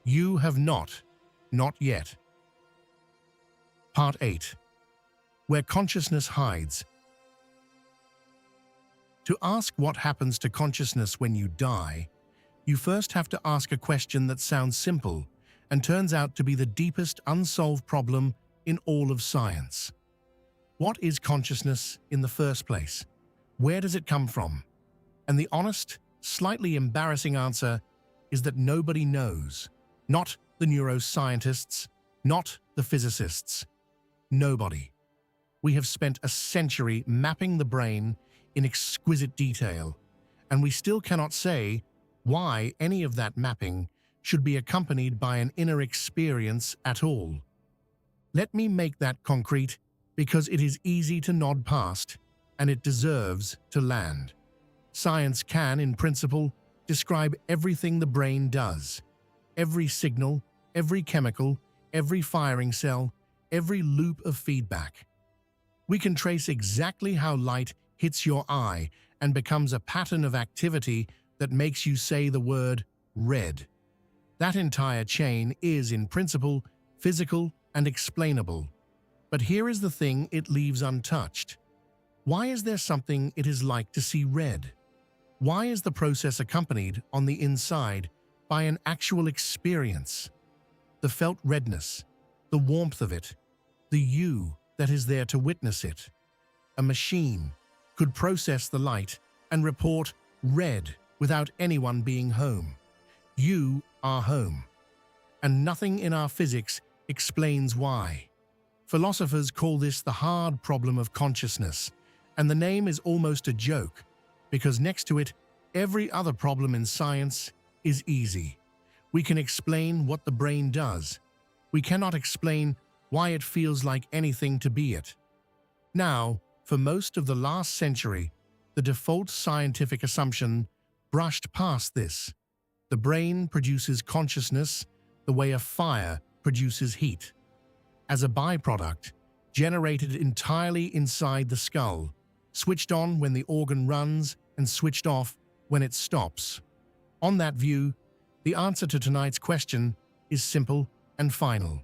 You have not yet. Part 8. Where consciousness hides. To ask what happens to consciousness when you die, you first have to ask a question that sounds simple and turns out to be the deepest unsolved problem in all of science. What is consciousness in the first place? Where does it come from? And the honest, slightly embarrassing answer is that nobody knows. Not the neuroscientists, not the physicists. Nobody. We have spent a century mapping the brain in exquisite detail, and we still cannot say why any of that mapping should be accompanied by an inner experience at all. Let me make that concrete, because it is easy to nod past, and it deserves to land. Science can, in principle, describe everything the brain does. Every signal, every chemical, every firing cell, every loop of feedback. We can trace exactly how light hits your eye and becomes a pattern of activity that makes you say the word red. That entire chain is, in principle, physical and explainable. But here is the thing it leaves untouched. Why is there something it is like to see red? Why is the process accompanied on the inside by an actual experience? The felt redness, the warmth of it, the you that is there to witness it. A machine could process the light and report red without anyone being home. You are home. And nothing in our physics explains why. Philosophers call this the hard problem of consciousness, and the name is almost a joke, because next to it, every other problem in science is easy. We can explain what the brain does. We cannot explain why it feels like anything to be it. Now, for most of the last century, the default scientific assumption brushed past this. The brain produces consciousness the way a fire produces heat, as a byproduct, generated entirely inside the skull, switched on when the organ runs and switched off when it stops. On that view, the answer to tonight's question is simple and final.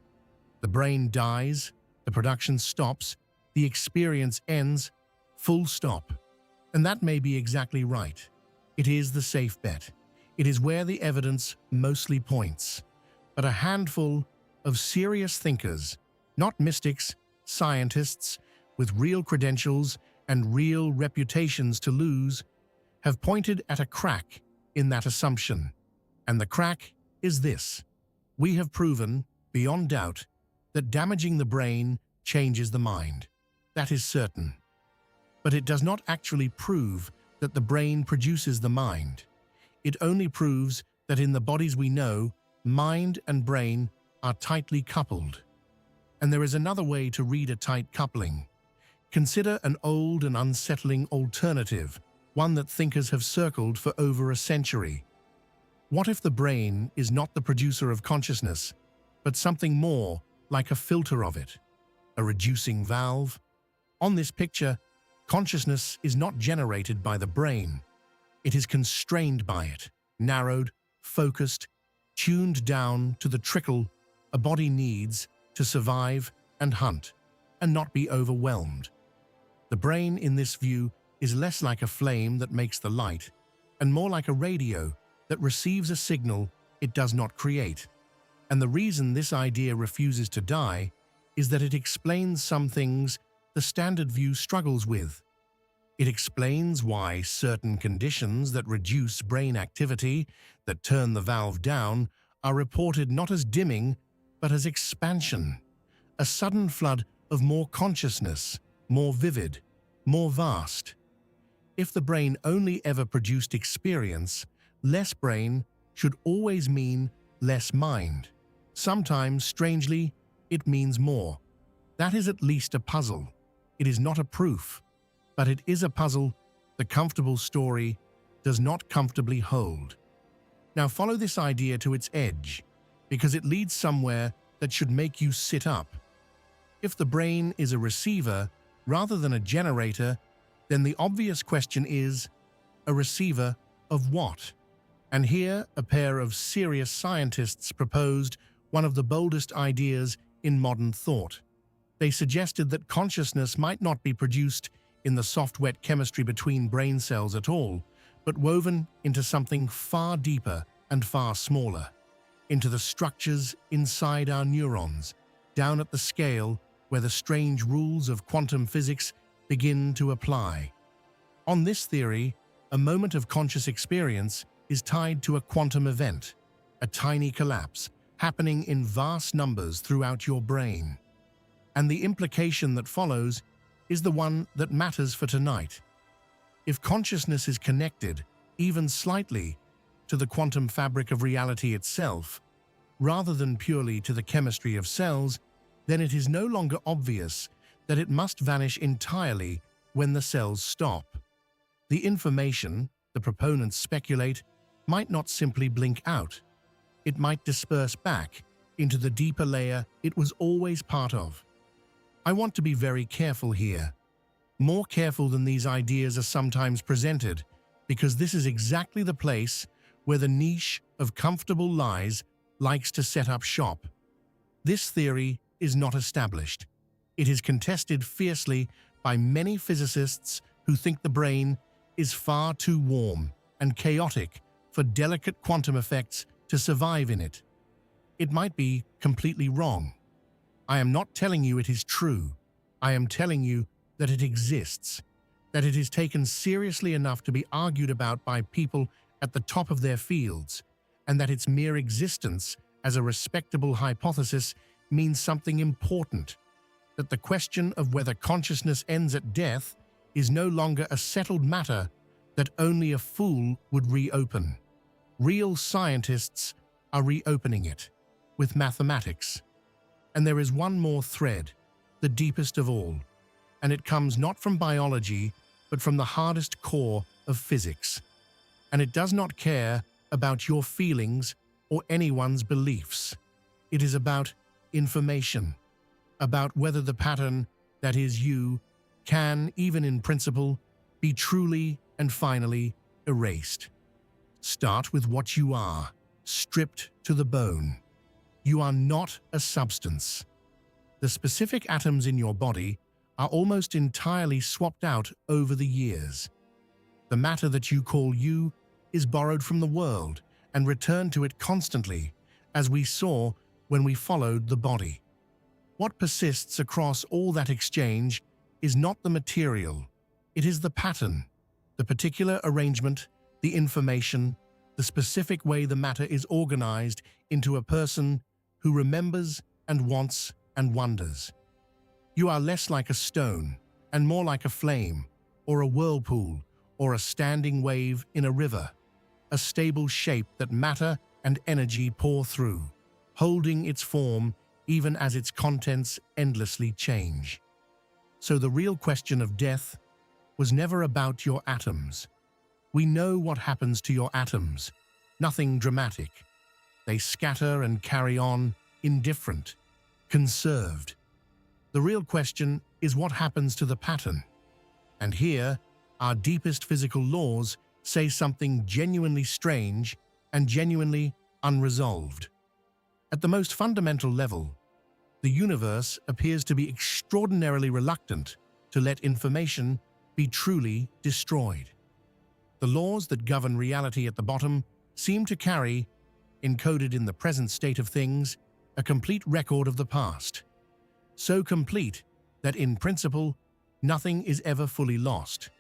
The brain dies, the production stops, the experience ends, full stop. And that may be exactly right. It is the safe bet. It is where the evidence mostly points. But a handful of serious thinkers, not mystics, scientists with real credentials and real reputations to lose, have pointed at a crack in that assumption. And the crack is this. We have proven, beyond doubt, that damaging the brain changes the mind. That is certain. But it does not actually prove that the brain produces the mind. It only proves that in the bodies we know, mind and brain are tightly coupled. And there is another way to read a tight coupling. Consider an old and unsettling alternative, one that thinkers have circled for over a century. What if the brain is not the producer of consciousness, but something more like a filter of it, a reducing valve? On this picture, consciousness is not generated by the brain. It is constrained by it, narrowed, focused, tuned down to the trickle a body needs to survive and hunt, and not be overwhelmed. The brain in this view is less like a flame that makes the light, and more like a radio that receives a signal it does not create. And the reason this idea refuses to die is that it explains some things the standard view struggles with. It explains why certain conditions that reduce brain activity, that turn the valve down, are reported not as dimming, but as expansion, a sudden flood of more consciousness, more vivid, more vast. If the brain only ever produced experience, less brain should always mean less mind. Sometimes, strangely, it means more. That is at least a puzzle. It is not a proof, but it is a puzzle the comfortable story does not comfortably hold. Now follow this idea to its edge, because it leads somewhere that should make you sit up. If the brain is a receiver rather than a generator, then the obvious question is, a receiver of what? And here a pair of serious scientists proposed one of the boldest ideas in modern thought. They suggested that consciousness might not be produced in the soft, wet chemistry between brain cells at all, but woven into something far deeper and far smaller, into the structures inside our neurons, down at the scale where the strange rules of quantum physics begin to apply. On this theory, a moment of conscious experience is tied to a quantum event, a tiny collapse happening in vast numbers throughout your brain. And the implication that follows is the one that matters for tonight. If consciousness is connected, even slightly, to the quantum fabric of reality itself, rather than purely to the chemistry of cells, then it is no longer obvious that it must vanish entirely when the cells stop. The information, the proponents speculate, might not simply blink out. It might disperse back into the deeper layer it was always part of. I want to be very careful here, more careful than these ideas are sometimes presented, because this is exactly the place where the niche of comfortable lies likes to set up shop. This theory is not established. It is contested fiercely by many physicists who think the brain is far too warm and chaotic for delicate quantum effects to survive in it. It might be completely wrong. I am not telling you it is true. I am telling you that it exists, that it is taken seriously enough to be argued about by people at the top of their fields, and that its mere existence as a respectable hypothesis means something important, that the question of whether consciousness ends at death is no longer a settled matter that only a fool would reopen. Real scientists are reopening it, with mathematics. And there is one more thread, the deepest of all, and it comes not from biology, but from the hardest core of physics. And it does not care about your feelings or anyone's beliefs. It is about information, about whether the pattern that is you can, even in principle, be truly and finally erased. Start with what you are, stripped to the bone. You are not a substance. The specific atoms in your body are almost entirely swapped out over the years. The matter that you call you is borrowed from the world and returned to it constantly, as we saw when we followed the body. What persists across all that exchange is not the material, it is the pattern, the particular arrangement, the information, the specific way the matter is organized into a person who remembers and wants and wonders. You are less like a stone and more like a flame, or a whirlpool, or a standing wave in a river, a stable shape that matter and energy pour through, holding its form even as its contents endlessly change. So the real question of death was never about your atoms. We know what happens to your atoms, nothing dramatic. They scatter and carry on, indifferent, conserved. The real question is what happens to the pattern. And here, our deepest physical laws say something genuinely strange and genuinely unresolved. At the most fundamental level, the universe appears to be extraordinarily reluctant to let information be truly destroyed. The laws that govern reality at the bottom seem to carry, encoded in the present state of things, a complete record of the past. So complete that in principle, nothing is ever fully lost,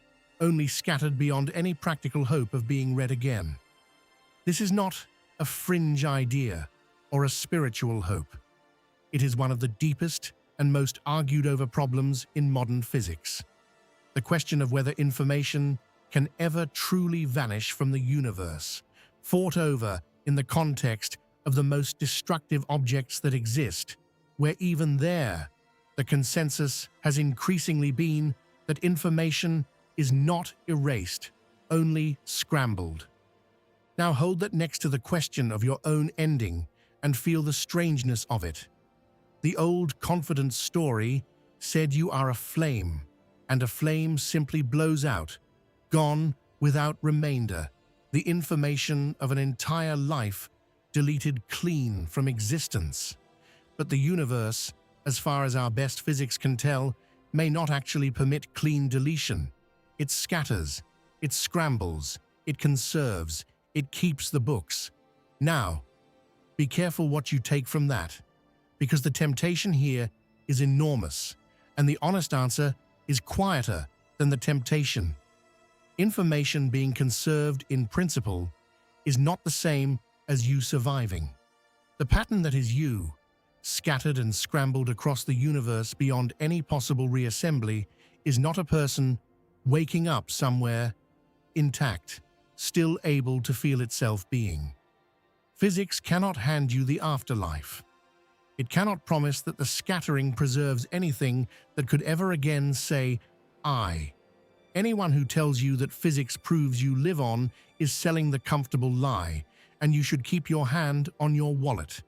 only scattered beyond any practical hope of being read again. This is not a fringe idea or a spiritual hope. It is one of the deepest and most argued over problems in modern physics. The question of whether information can ever truly vanish from the universe, fought over in the context of the most destructive objects that exist, where even there, the consensus has increasingly been that information is not erased, only scrambled. Now hold that next to the question of your own ending and feel the strangeness of it. The old confident story said you are a flame, and a flame simply blows out, gone without remainder, the information of an entire life deleted clean from existence. But the universe, as far as our best physics can tell, may not actually permit clean deletion. It scatters, it scrambles, it conserves, it keeps the books. Now, be careful what you take from that, because the temptation here is enormous, and the honest answer is quieter than the temptation. Information being conserved in principle is not the same as you surviving. The pattern that is you, scattered and scrambled across the universe beyond any possible reassembly, is not a person waking up somewhere, intact, still able to feel itself being. Physics cannot hand you the afterlife. It cannot promise that the scattering preserves anything that could ever again say, I. Anyone who tells you that physics proves you live on is selling the comfortable lie, and you should keep your hand on your wallet.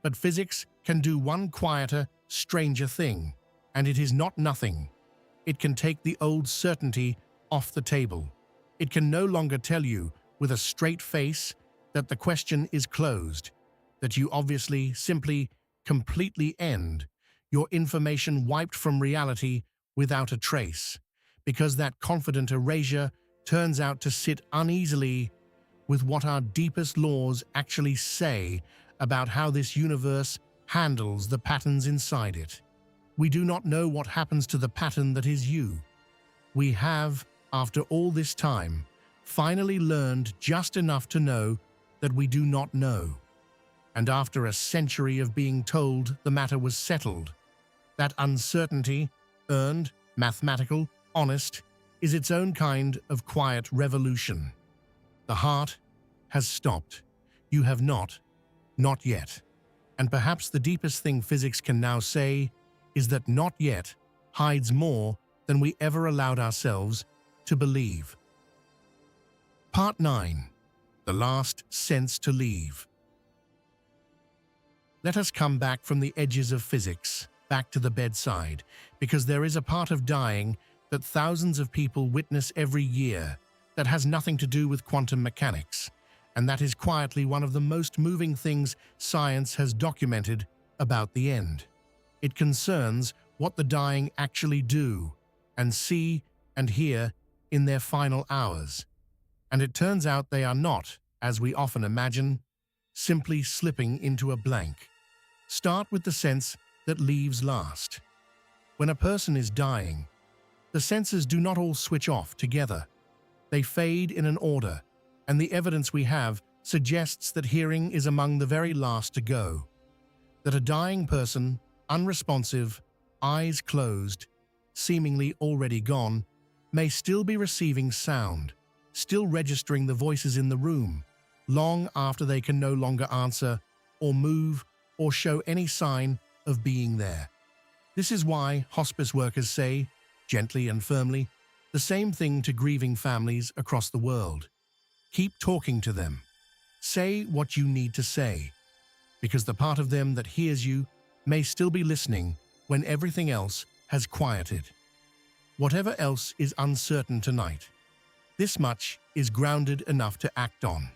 But physics can do one quieter, stranger thing, and it is not nothing. It can take the old certainty off the table. It can no longer tell you, with a straight face, that the question is closed, that you obviously, simply, completely end, your information wiped from reality without a trace, because that confident erasure turns out to sit uneasily with what our deepest laws actually say about how this universe handles the patterns inside it. We do not know what happens to the pattern that is you. We have, after all this time, finally learned just enough to know that we do not know. And after a century of being told the matter was settled, that uncertainty, earned, mathematical, honest, is its own kind of quiet revolution. The heart has stopped. You have not yet. And perhaps the deepest thing physics can now say is that not yet hides more than we ever allowed ourselves to believe. Part 9. The last sense to leave. Let us come back from the edges of physics, back to the bedside, because there is a part of dying that thousands of people witness every year that has nothing to do with quantum mechanics, and that is quietly one of the most moving things science has documented about the end. It concerns what the dying actually do and see and hear in their final hours. And it turns out they are not, as we often imagine, simply slipping into a blank. Start with the sense that leaves last. When a person is dying, the senses do not all switch off together. They fade in an order, and the evidence we have suggests that hearing is among the very last to go. That a dying person, unresponsive, eyes closed, seemingly already gone, may still be receiving sound, still registering the voices in the room, long after they can no longer answer or move or show any sign of being there. This is why hospice workers say, gently and firmly, the same thing to grieving families across the world. Keep talking to them. Say what you need to say, because the part of them that hears you may still be listening when everything else has quieted. Whatever else is uncertain tonight, this much is grounded enough to act on.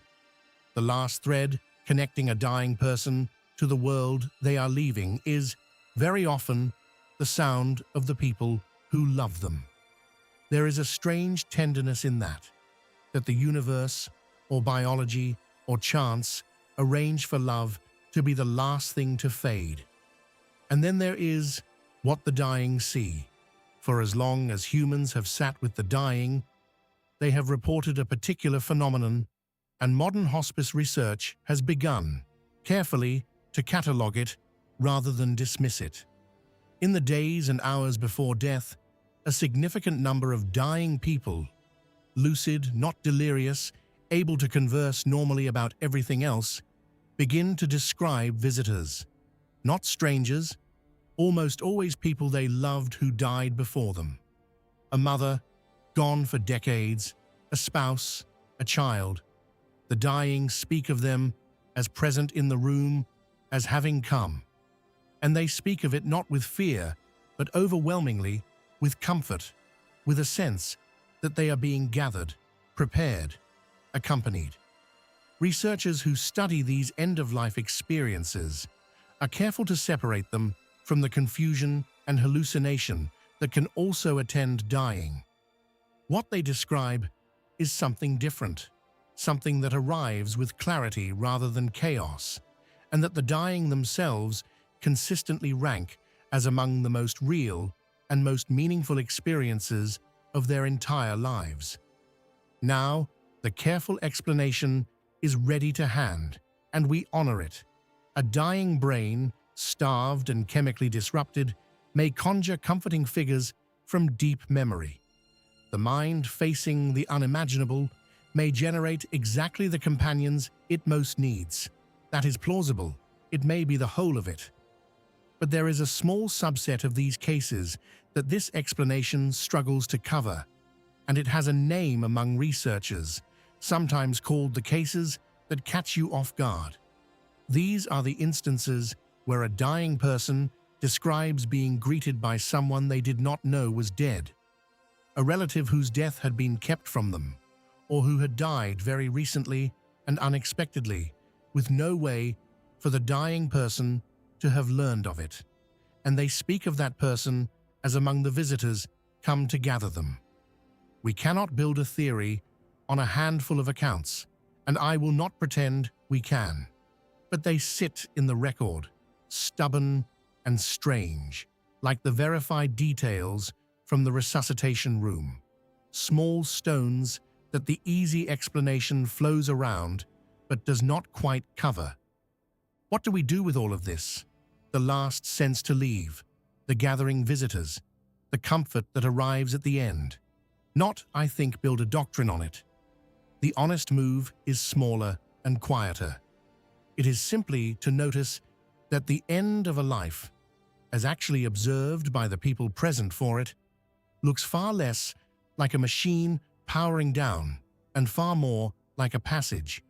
The last thread connecting a dying person to the world they are leaving is, very often, the sound of the people who love them. There is a strange tenderness in that the universe, or biology, or chance arrange for love to be the last thing to fade. And then there is what the dying see. For as long as humans have sat with the dying, they have reported a particular phenomenon, and modern hospice research has begun, carefully, to catalogue it rather than dismiss it. In the days and hours before death, a significant number of dying people, lucid, not delirious, able to converse normally about everything else, begin to describe visitors. Not strangers, almost always people they loved who died before them. A mother, gone for decades, a spouse, a child. The dying speak of them as present in the room, as having come. And they speak of it not with fear, but overwhelmingly with comfort, with a sense that they are being gathered, prepared, accompanied. Researchers who study these end-of-life experiences are careful to separate them from the confusion and hallucination that can also attend dying. What they describe is something different, something that arrives with clarity rather than chaos, and that the dying themselves consistently rank as among the most real and most meaningful experiences of their entire lives. Now, the careful explanation is ready to hand, and we honor it. A dying brain, starved and chemically disrupted, may conjure comforting figures from deep memory. The mind facing the unimaginable may generate exactly the companions it most needs. That is plausible. It may be the whole of it. But there is a small subset of these cases that this explanation struggles to cover, and it has a name among researchers, sometimes called the cases that catch you off guard. These are the instances where a dying person describes being greeted by someone they did not know was dead, a relative whose death had been kept from them, or who had died very recently and unexpectedly, with no way for the dying person to have learned of it. And they speak of that person as among the visitors come to gather them. We cannot build a theory on a handful of accounts, and I will not pretend we can. But they sit in the record, stubborn and strange, like the verified details from the resuscitation room. Small stones that the easy explanation flows around but does not quite cover. What do we do with all of this? The last sense to leave, the gathering visitors, the comfort that arrives at the end. Not, I think, build a doctrine on it. The honest move is smaller and quieter. It is simply to notice that the end of a life, as actually observed by the people present for it, looks far less like a machine powering down and far more like a passage,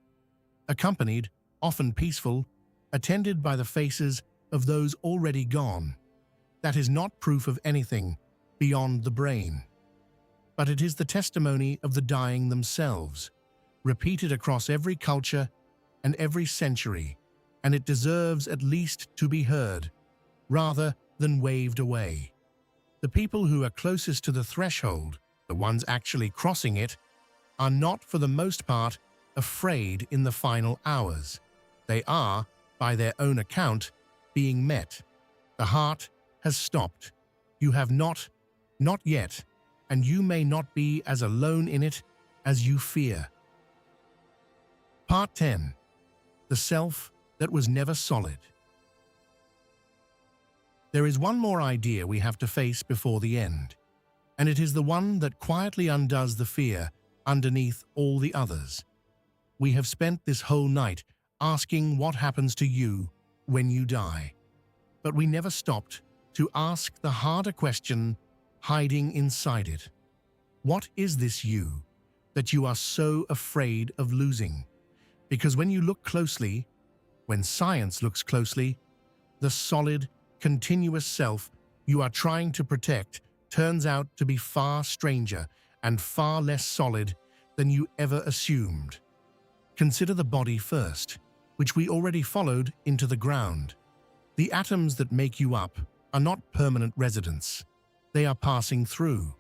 accompanied, often peaceful, attended by the faces of those already gone. That is not proof of anything beyond the brain, but it is the testimony of the dying themselves, repeated across every culture and every century, and it deserves at least to be heard, rather than waved away. The people who are closest to the threshold, the ones actually crossing it, are not, for the most part, afraid in the final hours. They are, by their own account, being met. The heart has stopped. You have not yet, and you may not be as alone in it as you fear. Part 10. The self that was never solid. There is one more idea we have to face before the end, and it is the one that quietly undoes the fear underneath all the others. We have spent this whole night asking what happens to you when you die, but we never stopped to ask the harder question hiding inside it. What is this you that you are so afraid of losing? Because when you look closely, when science looks closely, the solid, continuous self you are trying to protect turns out to be far stranger and far less solid than you ever assumed. Consider the body first, which we already followed into the ground. The atoms that make you up are not permanent residents. They are passing through.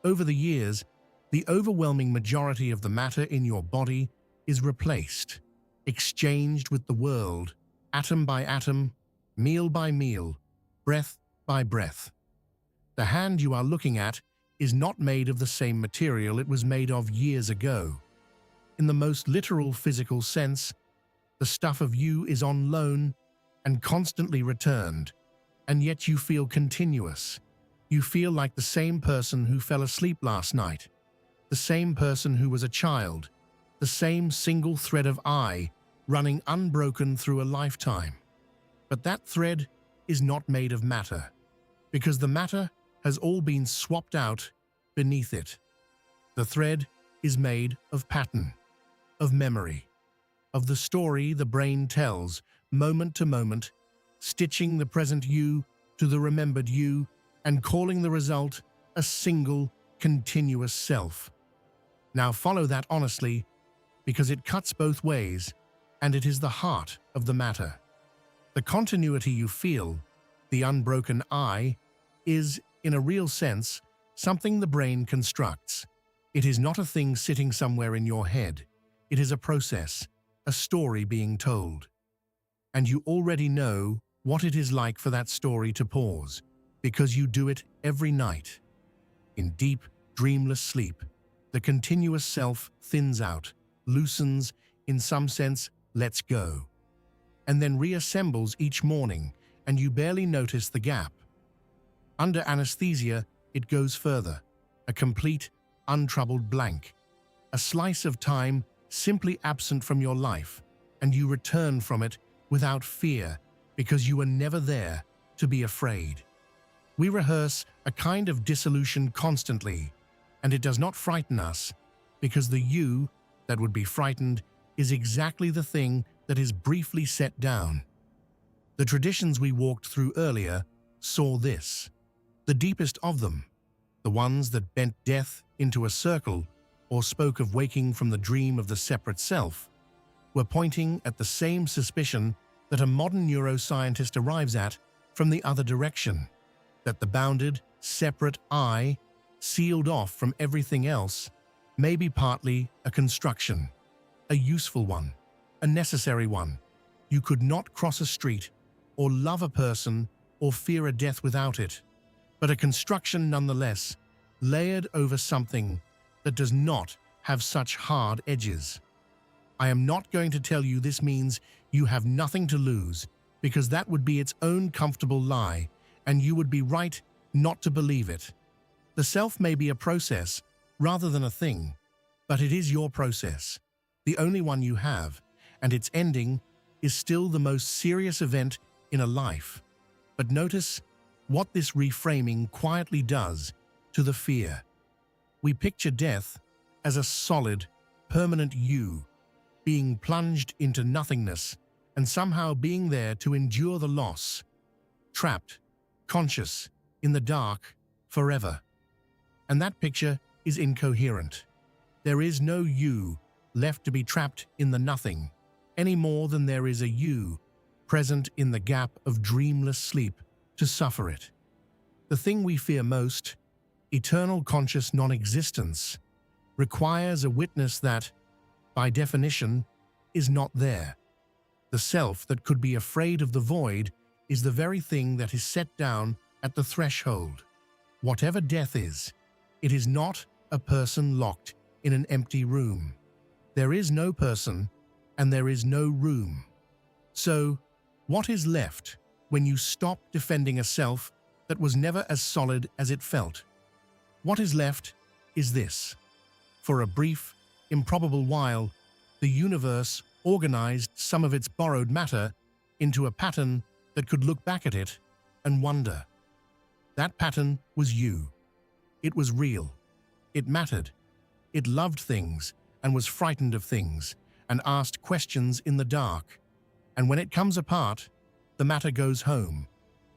Over the years, the overwhelming majority of the matter in your body is replaced, exchanged with the world, atom by atom, meal by meal, breath by breath. The hand you are looking at is not made of the same material it was made of years ago. In the most literal physical sense, the stuff of you is on loan and constantly returned, and yet you feel continuous. You feel like the same person who fell asleep last night, the same person who was a child, the same single thread of I running unbroken through a lifetime. But that thread is not made of matter, because the matter has all been swapped out beneath it. The thread is made of pattern, of memory, of the story the brain tells moment to moment, stitching the present you to the remembered you and calling the result a single, continuous self. Now follow that honestly, because it cuts both ways, and it is the heart of the matter. The continuity you feel, the unbroken I, is, in a real sense, something the brain constructs. It is not a thing sitting somewhere in your head. It is a process, a story being told. And you already know what it is like for that story to pause, because you do it every night. In deep, dreamless sleep, the continuous self thins out, loosens, in some sense, lets go, and then reassembles each morning, and you barely notice the gap. Under anesthesia, it goes further, a complete, untroubled blank, a slice of time simply absent from your life, and you return from it without fear because you were never there to be afraid. We rehearse a kind of dissolution constantly, and it does not frighten us because the you that would be frightened is exactly the thing that is briefly set down. The traditions we walked through earlier saw this. The deepest of them, the ones that bent death into a circle or spoke of waking from the dream of the separate self, were pointing at the same suspicion that a modern neuroscientist arrives at from the other direction, that the bounded, separate I, sealed off from everything else, may be partly a construction, a useful one, a necessary one. You could not cross a street, or love a person, or fear a death without it, but a construction nonetheless, layered over something that does not have such hard edges. I am not going to tell you this means you have nothing to lose, because that would be its own comfortable lie, and you would be right not to believe it. The self may be a process rather than a thing, but it is your process, the only one you have, and its ending is still the most serious event in a life. But notice what this reframing quietly does to the fear. We picture death as a solid, permanent you, being plunged into nothingness and somehow being there to endure the loss, trapped, conscious, in the dark, forever. And that picture is incoherent. There is no you left to be trapped in the nothing, any more than there is a you present in the gap of dreamless sleep to suffer it. The thing we fear most, eternal conscious non-existence, requires a witness that, by definition, is not there. The self that could be afraid of the void is the very thing that is set down at the threshold. Whatever death is, it is not a person locked in an empty room. There is no person, and there is no room. So, what is left when you stop defending a self that was never as solid as it felt? What is left is this. For a brief, improbable while, the universe organized some of its borrowed matter into a pattern that could look back at it and wonder. That pattern was you. It was real. It mattered. It loved things and was frightened of things and asked questions in the dark. And when it comes apart, the matter goes home,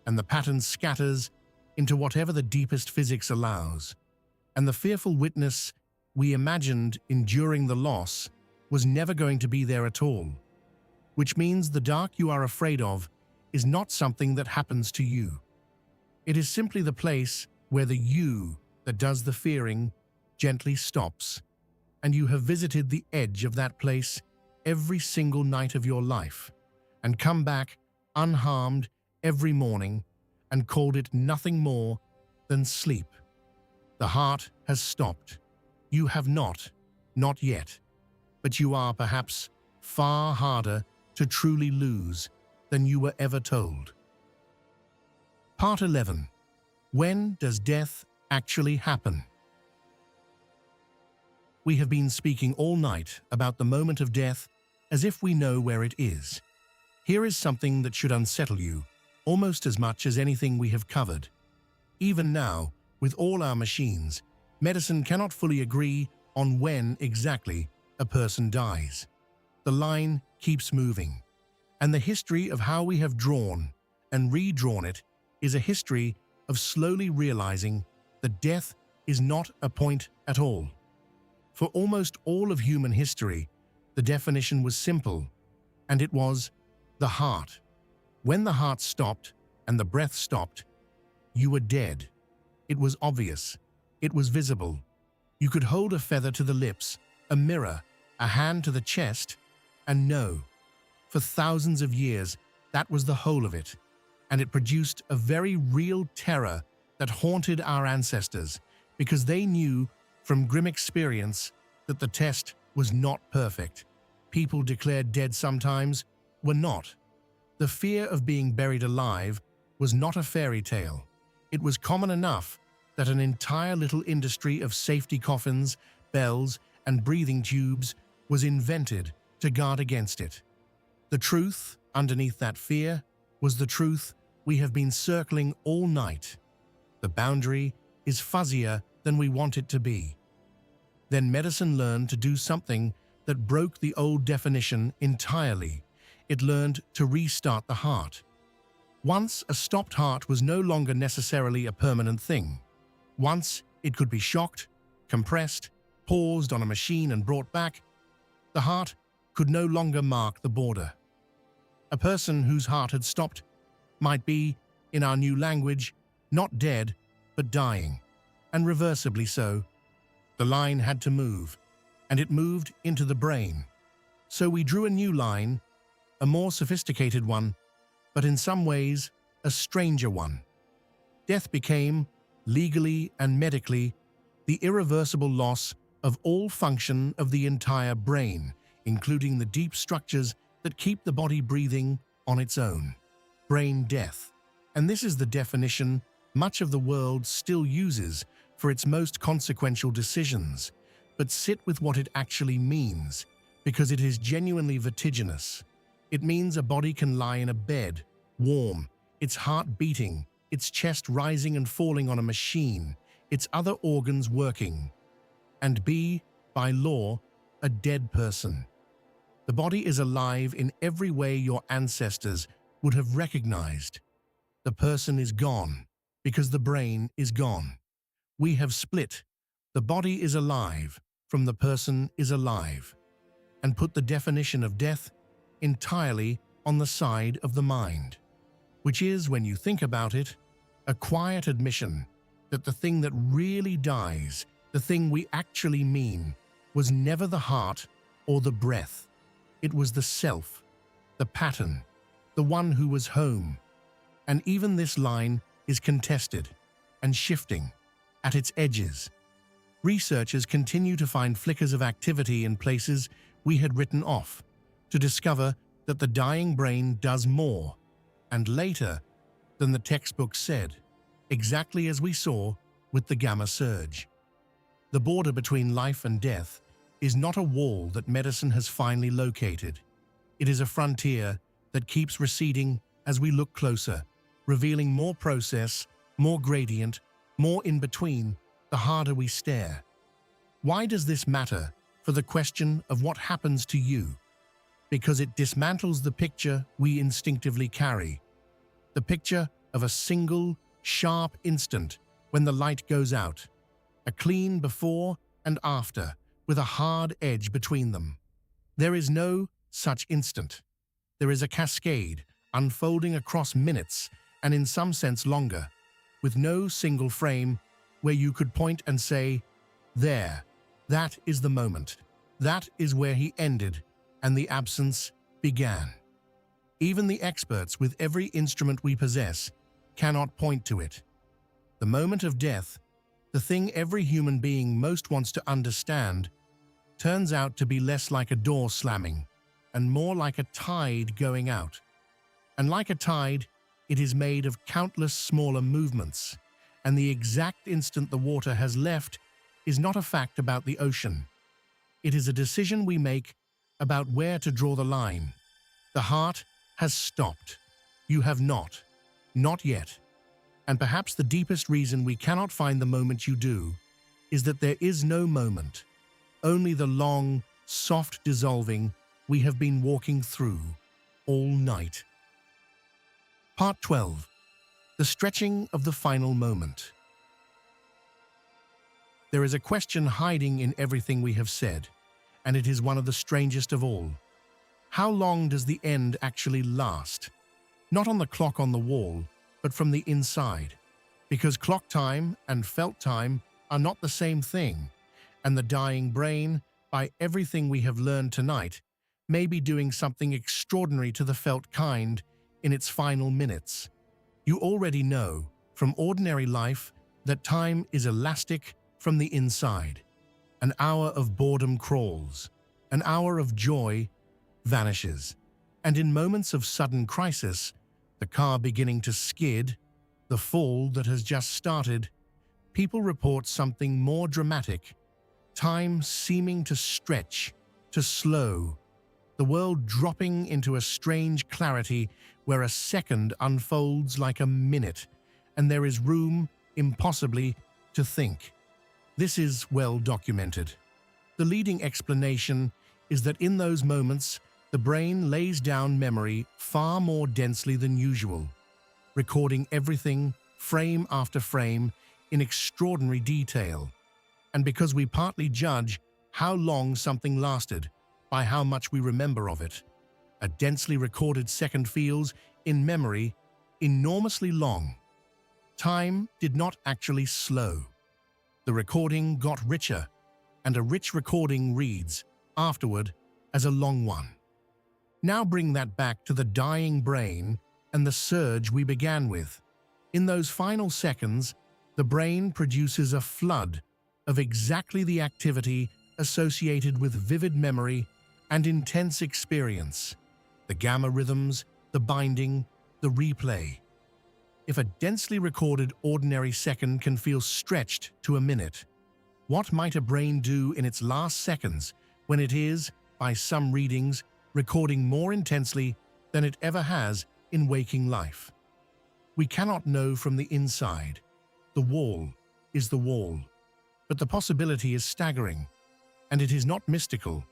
and the pattern scatters into whatever the deepest physics allows. And the fearful witness we imagined enduring the loss was never going to be there at all. Which means the dark you are afraid of is not something that happens to you. It is simply the place where the you that does the fearing gently stops, and you have visited the edge of that place every single night of your life, and come back unharmed every morning and called it nothing more than sleep. The heart has stopped. You have not yet, but you are perhaps far harder to truly lose than you were ever told. Part 11. When does death actually happen? We have been speaking all night about the moment of death as if we know where it is. Here is something that should unsettle you almost as much as anything we have covered. Even now, with all our machines, medicine cannot fully agree on when exactly a person dies. The line keeps moving, and the history of how we have drawn and redrawn it is a history of slowly realizing that death is not a point at all. For almost all of human history, the definition was simple, and it was the heart. When the heart stopped and the breath stopped, you were dead. It was obvious. It was visible. You could hold a feather to the lips, a mirror, a hand to the chest, and know. For thousands of years, that was the whole of it, and it produced a very real terror that haunted our ancestors because they knew from grim experience that the test was not perfect. People declared dead sometimes were not. The fear of being buried alive was not a fairy tale. It was common enough that an entire little industry of safety coffins, bells, and breathing tubes was invented to guard against it. The truth underneath that fear was the truth we have been circling all night. The boundary is fuzzier than we want it to be. Then medicine learned to do something that broke the old definition entirely. It learned to restart the heart. Once a stopped heart was no longer necessarily a permanent thing. Once it could be shocked, compressed, paused on a machine and brought back, the heart could no longer mark the border. A person whose heart had stopped might be, in our new language, not dead, but dying, and reversibly so. The line had to move, and it moved into the brain. So we drew a new line, a more sophisticated one, but in some ways, a stranger one. Death became, legally and medically, the irreversible loss of all function of the entire brain, including the deep structures that keep the body breathing on its own. Brain death. And this is the definition much of the world still uses for its most consequential decisions, but sit with what it actually means, because it is genuinely vertiginous. It means a body can lie in a bed, warm, its heart beating, its chest rising and falling on a machine, its other organs working, and be, by law, a dead person. The body is alive in every way your ancestors would have recognized. The person is gone because the brain is gone. We have split. The body is alive from the person is alive, and put the definition of death entirely on the side of the mind, which is, when you think about it, a quiet admission that the thing that really dies, the thing we actually mean, was never the heart or the breath. It was the self, the pattern, the one who was home. And even this line is contested and shifting at its edges. Researchers continue to find flickers of activity in places we had written off, to discover that the dying brain does more, and later, than the textbook said, exactly as we saw with the gamma surge. The border between life and death is not a wall that medicine has finally located. It is a frontier that keeps receding as we look closer, revealing more process, more gradient, more in between, the harder we stare. Why does this matter for the question of what happens to you? Because it dismantles the picture we instinctively carry. The picture of a single, sharp instant when the light goes out. A clean before and after, with a hard edge between them. There is no such instant. There is a cascade unfolding across minutes and in some sense longer, with no single frame where you could point and say, there, that is the moment. That is where he ended and the absence began. Even the experts with every instrument we possess cannot point to it. The moment of death, the thing every human being most wants to understand, turns out to be less like a door slamming and more like a tide going out. And like a tide, it is made of countless smaller movements, and the exact instant the water has left is not a fact about the ocean. It is a decision we make about where to draw the line. The heart has stopped. You have not. Not yet. And perhaps the deepest reason we cannot find the moment you do is that there is no moment, only the long, soft dissolving we have been walking through all night. Part 12. The stretching of the final moment. There is a question hiding in everything we have said, and it is one of the strangest of all. How long does the end actually last? Not on the clock on the wall, but from the inside. Because clock time and felt time are not the same thing, and the dying brain, by everything we have learned tonight, may be doing something extraordinary to the felt kind in its final minutes. You already know, from ordinary life, that time is elastic from the inside. An hour of boredom crawls, an hour of joy vanishes, and in moments of sudden crisis, the car beginning to skid, the fall that has just started, people report something more dramatic, time seeming to stretch, to slow, the world dropping into a strange clarity where a second unfolds like a minute, and there is room, impossibly, to think. This is well documented. The leading explanation is that in those moments, the brain lays down memory far more densely than usual, recording everything, frame after frame, in extraordinary detail. And because we partly judge how long something lasted by how much we remember of it, a densely recorded second feels, in memory, enormously long. Time did not actually slow. The recording got richer, and a rich recording reads, afterward, as a long one. Now bring that back to the dying brain and the surge we began with. In those final seconds, the brain produces a flood of exactly the activity associated with vivid memory and intense experience. The gamma rhythms, the binding, the replay. If a densely recorded ordinary second can feel stretched to a minute, what might a brain do in its last seconds when it is, by some readings, recording more intensely than it ever has in waking life? We cannot know from the inside. The wall is the wall. But the possibility is staggering, and it is not mystical.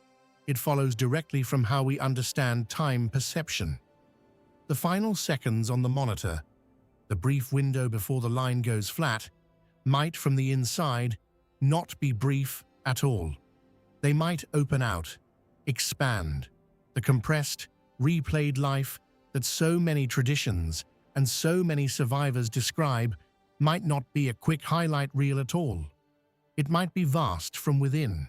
It follows directly from how we understand time perception. The final seconds on the monitor, the brief window before the line goes flat, might from the inside not be brief at all. They might open out, expand. The compressed, replayed life that so many traditions and so many survivors describe might not be a quick highlight reel at all. It might be vast from within,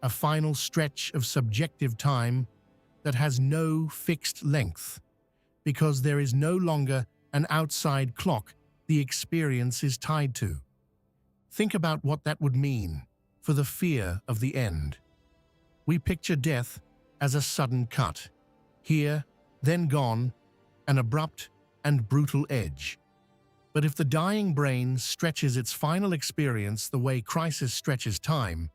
a final stretch of subjective time that has no fixed length, because there is no longer an outside clock the experience is tied to. Think about what that would mean for the fear of the end. We picture death as a sudden cut, here, then gone, an abrupt and brutal edge. But if the dying brain stretches its final experience the way crisis stretches time,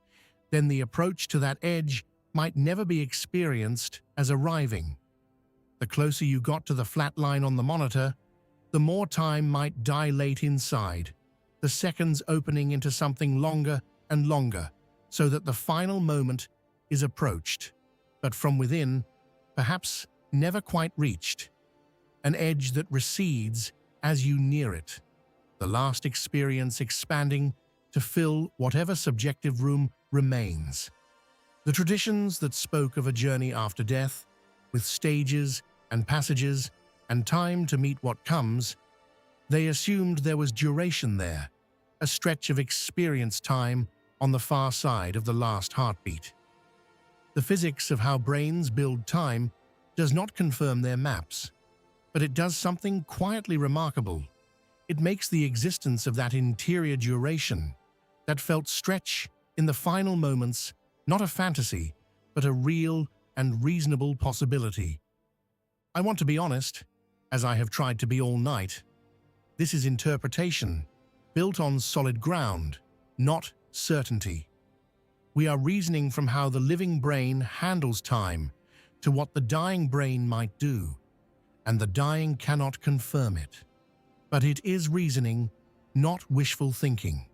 then the approach to that edge might never be experienced as arriving. The closer you got to the flat line on the monitor, the more time might dilate inside, the seconds opening into something longer and longer, so that the final moment is approached, but from within, perhaps never quite reached. An edge that recedes as you near it, the last experience expanding to fill whatever subjective room remains. The traditions that spoke of a journey after death, with stages and passages and time to meet what comes, they assumed there was duration there, a stretch of experience time on the far side of the last heartbeat. The physics of how brains build time does not confirm their maps, but it does something quietly remarkable. It makes the existence of that interior duration, that felt stretch in the final moments, not a fantasy, but a real and reasonable possibility. I want to be honest, as I have tried to be all night. This is interpretation, built on solid ground, not certainty. We are reasoning from how the living brain handles time to what the dying brain might do, and the dying cannot confirm it. But it is reasoning, not wishful thinking.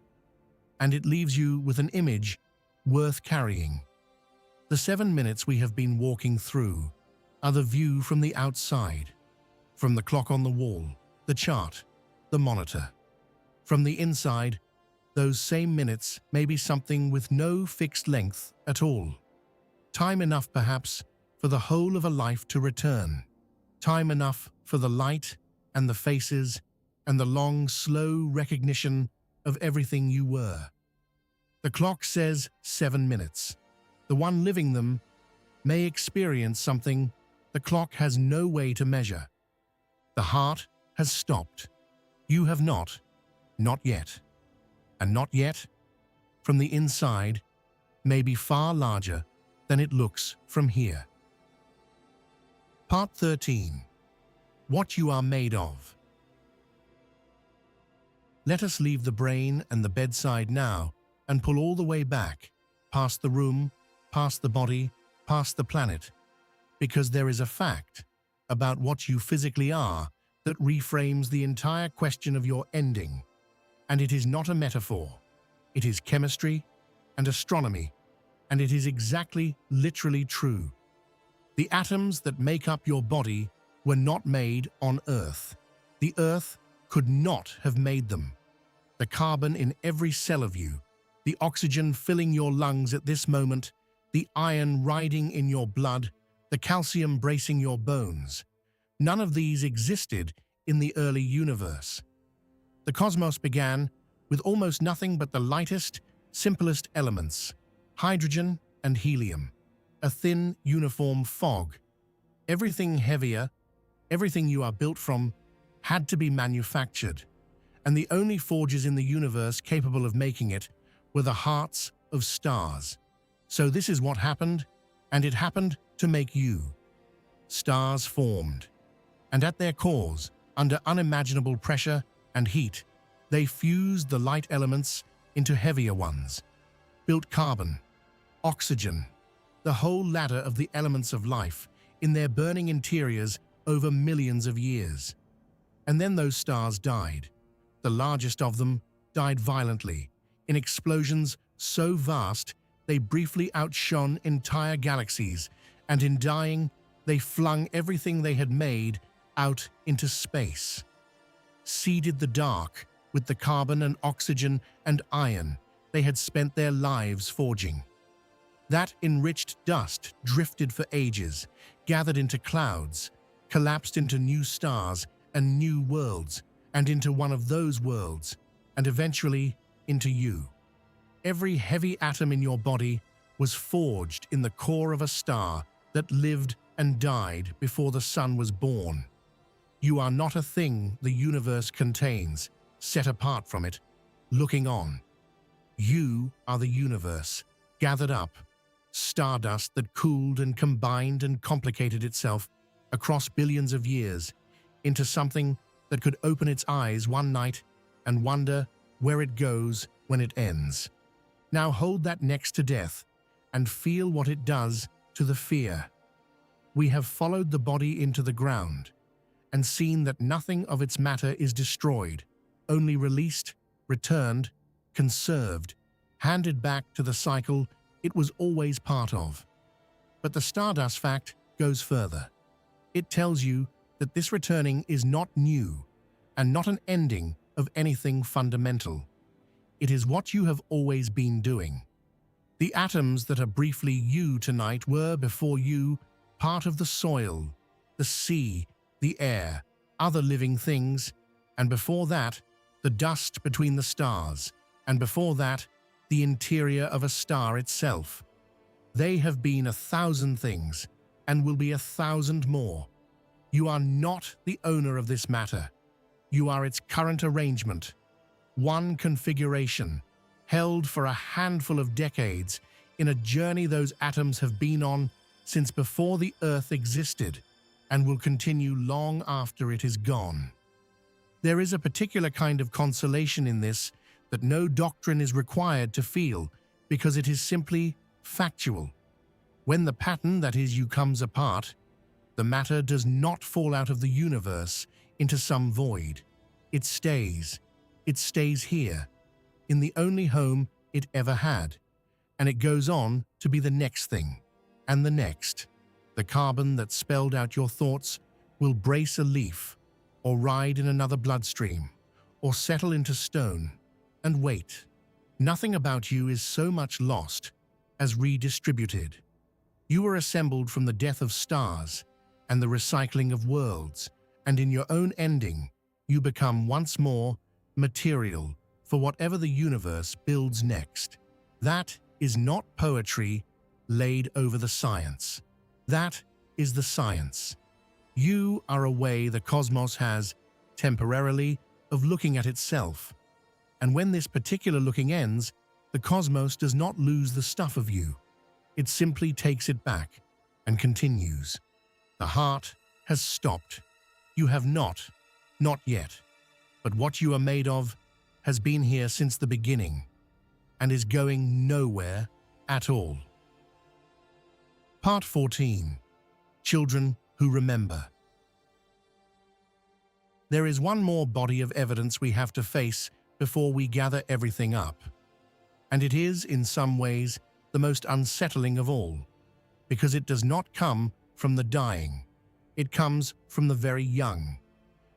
And it leaves you with an image worth carrying. The 7 minutes we have been walking through are the view from the outside, from the clock on the wall, the chart, the monitor. From the inside, those same minutes may be something with no fixed length at all. Time enough, perhaps, for the whole of a life to return. Time enough for the light and the faces and the long, slow recognition of everything you were. The clock says 7 minutes. The one living them may experience something the clock has no way to measure. The heart has stopped. You have not yet. And not yet, from the inside, may be far larger than it looks from here. Part 13. What you are made of. Let us leave the brain and the bedside now and pull all the way back, past the room, past the body, past the planet, because there is a fact about what you physically are that reframes the entire question of your ending. And it is not a metaphor. It is chemistry and astronomy, and it is exactly, literally true. The atoms that make up your body were not made on Earth. The Earth could not have made them. The carbon in every cell of you, the oxygen filling your lungs at this moment, the iron riding in your blood, the calcium bracing your bones. None of these existed in the early universe. The cosmos began with almost nothing but the lightest, simplest elements, hydrogen and helium, a thin, uniform fog. Everything heavier, everything you are built from, had to be manufactured, and the only forges in the universe capable of making it were the hearts of stars. So this is what happened, and it happened to make you. Stars formed, and at their cores, under unimaginable pressure and heat, they fused the light elements into heavier ones, built carbon, oxygen, the whole ladder of the elements of life in their burning interiors over millions of years. And then those stars died. The largest of them died violently, in explosions so vast they briefly outshone entire galaxies, and in dying, they flung everything they had made out into space. Seeded the dark with the carbon and oxygen and iron they had spent their lives forging. That enriched dust drifted for ages, gathered into clouds, collapsed into new stars and new worlds, and into one of those worlds, and eventually into you. Every heavy atom in your body was forged in the core of a star that lived and died before the sun was born. You are not a thing the universe contains, set apart from it, looking on. You are the universe, gathered up, stardust that cooled and combined and complicated itself across billions of years into something that could open its eyes one night and wonder where it goes when it ends. Now hold that next to death and feel what it does to the fear. We have followed the body into the ground and seen that nothing of its matter is destroyed, only released, returned, conserved, handed back to the cycle it was always part of. But the stardust fact goes further. It tells you that this returning is not new and not an ending of anything fundamental. It is what you have always been doing. The atoms that are briefly you tonight were, before you, part of the soil, the sea, the air, other living things, and before that, the dust between the stars, and before that, the interior of a star itself. They have been 1,000 things, and will be 1,000 more. You are not the owner of this matter. You are its current arrangement. One configuration, held for a handful of decades in a journey those atoms have been on since before the Earth existed, and will continue long after it is gone. There is a particular kind of consolation in this that no doctrine is required to feel, because it is simply factual. When the pattern that is you comes apart, the matter does not fall out of the universe into some void. It stays here, in the only home it ever had, and it goes on to be the next thing, and the next. The carbon that spelled out your thoughts will brace a leaf, or ride in another bloodstream, or settle into stone, and wait. Nothing about you is so much lost as redistributed. You were assembled from the death of stars and the recycling of worlds, and in your own ending, you become once more material for whatever the universe builds next. That is not poetry laid over the science. That is the science. You are a way the cosmos has, temporarily, of looking at itself. And when this particular looking ends, the cosmos does not lose the stuff of you. It simply takes it back and continues. The heart has stopped. You have not yet. But what you are made of has been here since the beginning and is going nowhere at all. Part 14. Children who remember. There is one more body of evidence we have to face before we gather everything up. And it is, in some ways, the most unsettling of all, because it does not come from the dying. It comes from the very young,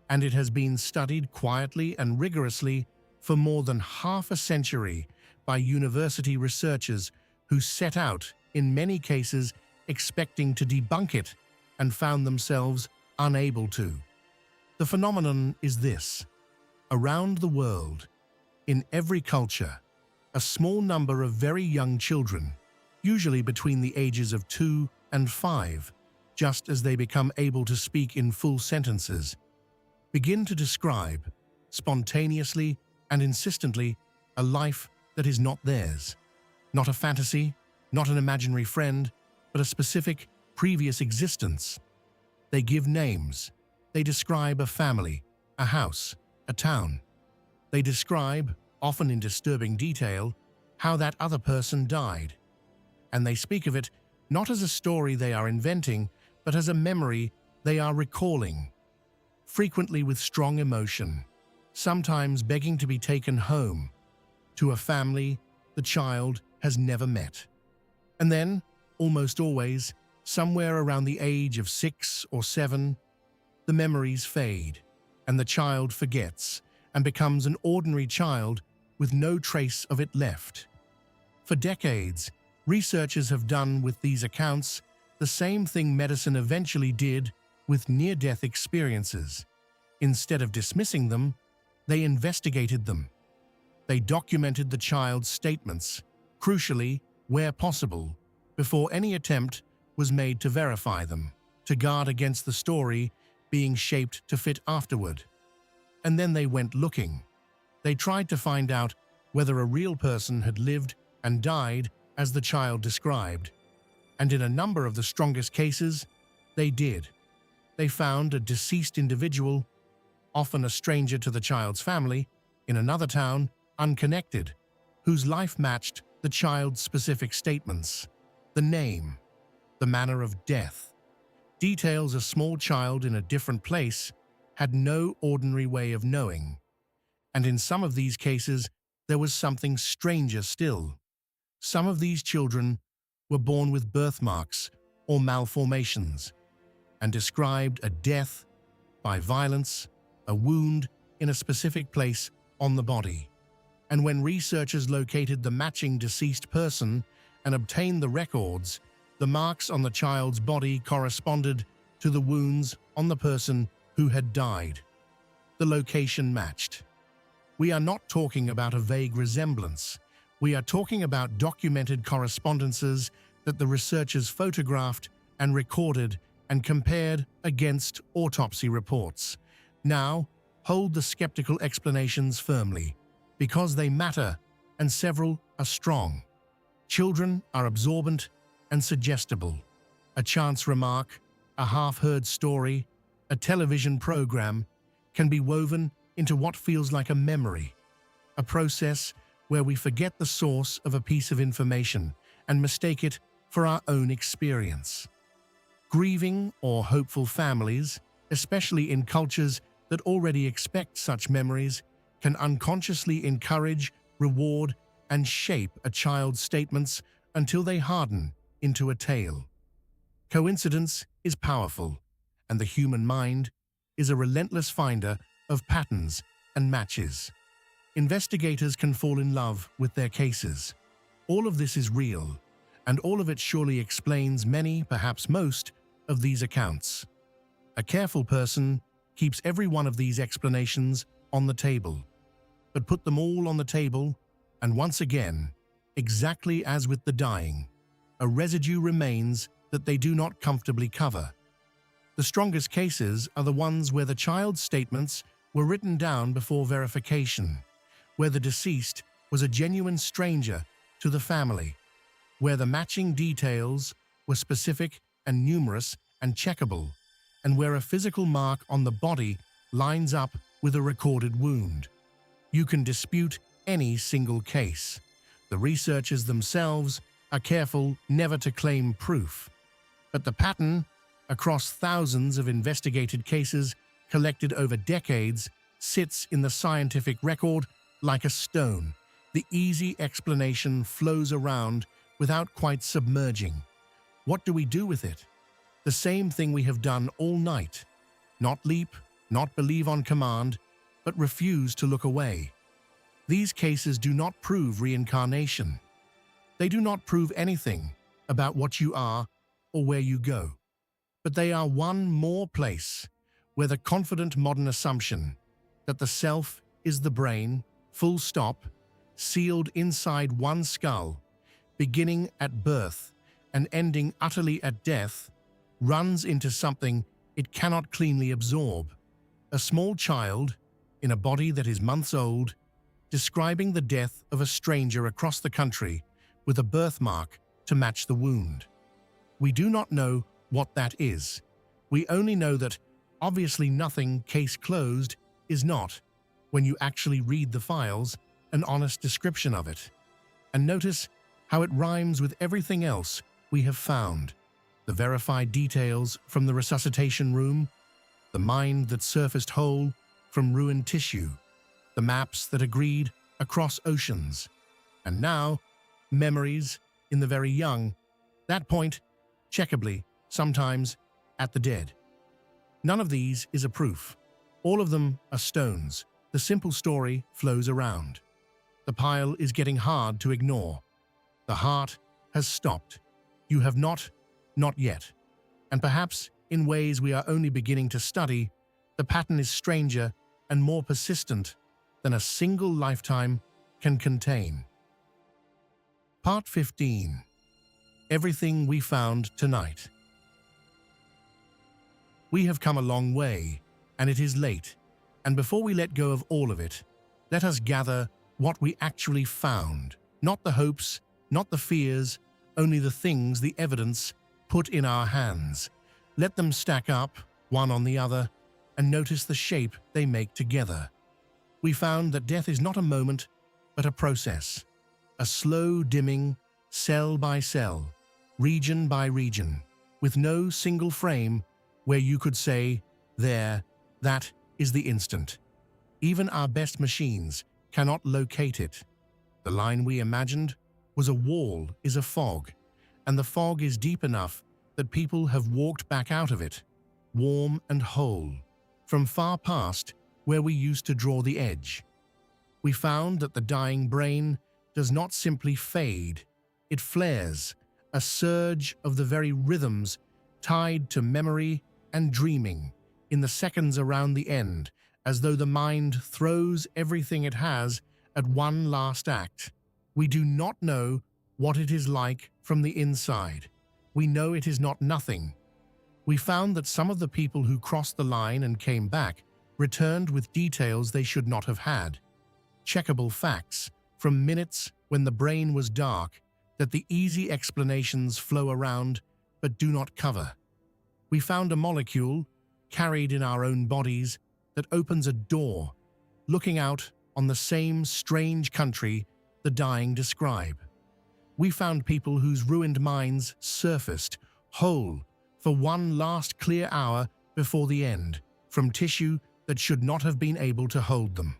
and it has been studied quietly and rigorously for more than half a century by university researchers who set out, in many cases, expecting to debunk it and found themselves unable to. The phenomenon is this. Around the world, in every culture, a small number of very young children, usually between the ages of 2 and 5, just as they become able to speak in full sentences, begin to describe, spontaneously and insistently, a life that is not theirs. Not a fantasy, not an imaginary friend, but a specific, previous existence. They give names. They describe a family, a house, a town. They describe, often in disturbing detail, how that other person died. And they speak of it not as a story they are inventing, but as a memory they are recalling, frequently with strong emotion, sometimes begging to be taken home, to a family the child has never met. And then, almost always, somewhere around the age of 6 or 7, the memories fade, and the child forgets and becomes an ordinary child with no trace of it left. For decades, researchers have done with these accounts the same thing medicine eventually did with near-death experiences. Instead of dismissing them, they investigated them. They documented the child's statements, crucially, where possible, before any attempt was made to verify them, to guard against the story being shaped to fit afterward. And then they went looking. They tried to find out whether a real person had lived and died as the child described. And in a number of the strongest cases, they did. They found a deceased individual, often a stranger to the child's family, in another town, unconnected, whose life matched the child's specific statements. The name, the manner of death, details a small child in a different place had no ordinary way of knowing. And in some of these cases, there was something stranger still. Some of these children were born with birthmarks or malformations, and described a death by violence, a wound in a specific place on the body. And when researchers located the matching deceased person and obtained the records, the marks on the child's body corresponded to the wounds on the person who had died. The location matched. We are not talking about a vague resemblance. We are talking about documented correspondences that the researchers photographed and recorded and compared against autopsy reports. Now, hold the skeptical explanations firmly, because they matter and several are strong. Children are absorbent and suggestible. A chance remark, a half-heard story, a television program can be woven into what feels like a memory, a process where we forget the source of a piece of information and mistake it for our own experience. Grieving or hopeful families, especially in cultures that already expect such memories, can unconsciously encourage, reward, and shape a child's statements until they harden into a tale. Coincidence is powerful, and the human mind is a relentless finder of patterns and matches. Investigators can fall in love with their cases. All of this is real, and all of it surely explains many, perhaps most, of these accounts. A careful person keeps every one of these explanations on the table, but put them all on the table, and once again, exactly as with the dying, a residue remains that they do not comfortably cover. The strongest cases are the ones where the child's statements were written down before verification, where the deceased was a genuine stranger to the family, where the matching details were specific and numerous and checkable, and where a physical mark on the body lines up with a recorded wound. You can dispute any single case. The researchers themselves are careful never to claim proof, but the pattern across thousands of investigated cases collected over decades sits in the scientific record like a stone. The easy explanation flows around without quite submerging. What do we do with it? The same thing we have done all night. Not leap, not believe on command, but refuse to look away. These cases do not prove reincarnation. They do not prove anything about what you are or where you go. But they are one more place where the confident modern assumption that the self is the brain, full stop, sealed inside one skull, beginning at birth and ending utterly at death, runs into something it cannot cleanly absorb. A small child, in a body that is months old, describing the death of a stranger across the country with a birthmark to match the wound. We do not know what that is. We only know that obviously nothing case closed is not, when you actually read the files, an honest description of it. And notice how it rhymes with everything else we have found. The verified details from the resuscitation room, the mind that surfaced whole from ruined tissue, the maps that agreed across oceans, and now memories in the very young That point, checkably, sometimes, at the dead. None of these is a proof. All of them are stones. The simple story flows around. The pile is getting hard to ignore. The heart has stopped. You have not yet. And perhaps, in ways we are only beginning to study, the pattern is stranger and more persistent than a single lifetime can contain. Part 15. Everything we found tonight. We have come a long way, and it is late, and before we let go of all of it, let us gather what we actually found, not the hopes, not the fears, only the things, the evidence, put in our hands. Let them stack up, one on the other, and notice the shape they make together. We found that death is not a moment, but a process, a slow dimming, cell by cell, region by region, with no single frame where you could say, there, that is the instant. Even our best machines cannot locate it. The line we imagined was a wall is a fog, and the fog is deep enough that people have walked back out of it, warm and whole, from far past where we used to draw the edge. We found that the dying brain does not simply fade, it flares, a surge of the very rhythms tied to memory and dreaming in the seconds around the end, as though the mind throws everything it has at one last act. We do not know what it is like from the inside. We know it is not nothing. We found that some of the people who crossed the line and came back returned with details they should not have had. Checkable facts from minutes when the brain was dark that the easy explanations flow around but do not cover. We found a molecule, carried in our own bodies, that opens a door, looking out on the same strange country the dying describe. We found people whose ruined minds surfaced, whole, for one last clear hour before the end, from tissue that should not have been able to hold them.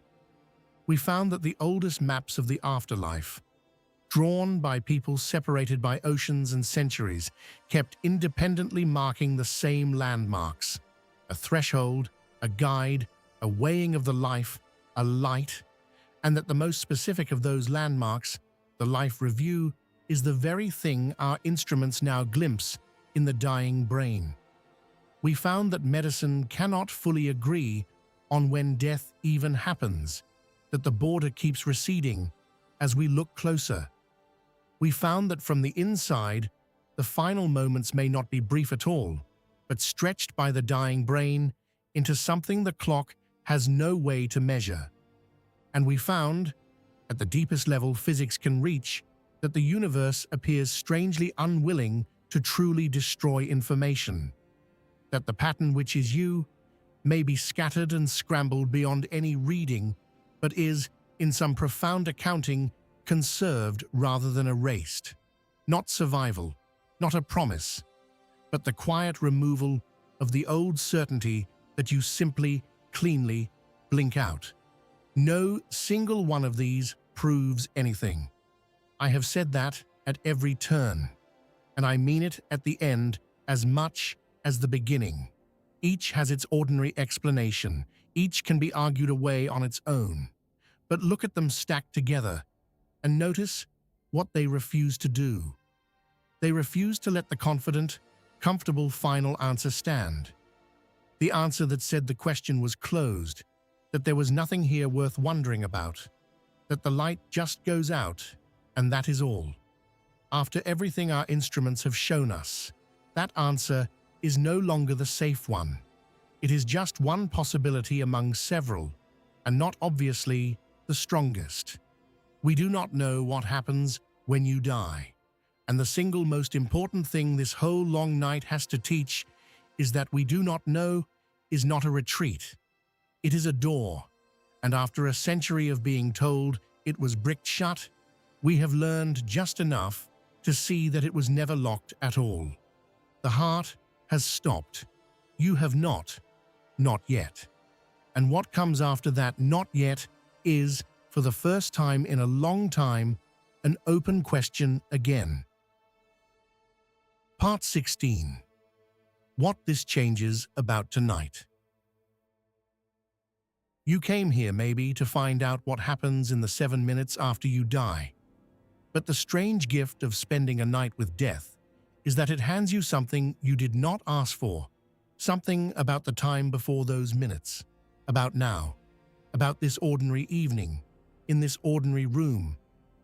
We found that the oldest maps of the afterlife, drawn by people separated by oceans and centuries, kept independently marking the same landmarks, a threshold, a guide, a weighing of the life, a light, and that the most specific of those landmarks, the life review, is the very thing our instruments now glimpse in the dying brain. We found that medicine cannot fully agree on when death even happens, that the border keeps receding as we look closer. We found that from the inside, the final moments may not be brief at all, but stretched by the dying brain into something the clock has no way to measure. And we found, at the deepest level physics can reach, that the universe appears strangely unwilling to truly destroy information, that the pattern which is you may be scattered and scrambled beyond any reading, but is, in some profound accounting, conserved rather than erased. Not survival, not a promise, but the quiet removal of the old certainty that you simply, cleanly blink out. No single one of these proves anything. I have said that at every turn, and I mean it at the end as much as the beginning. Each has its ordinary explanation, each can be argued away on its own. But look at them stacked together, and notice what they refuse to do. They refuse to let the confident, comfortable final answer stand. The answer that said the question was closed, that there was nothing here worth wondering about, that the light just goes out, and that is all. After everything our instruments have shown us, that answer is no longer the safe one. It is just one possibility among several, and not obviously the strongest. We do not know what happens when you die, and the single most important thing this whole long night has to teach is that we do not know is not a retreat. It is a door, and after a century of being told it was bricked shut, we have learned just enough to see that it was never locked at all. The heart has stopped. You have not yet. And what comes after that not yet is, for the first time in a long time, an open question again. Part 16. What this changes about tonight. You came here maybe to find out what happens in the 7 minutes after you die. But the strange gift of spending a night with death is that it hands you something you did not ask for, something about the time before those minutes, about now, about this ordinary evening, in this ordinary room,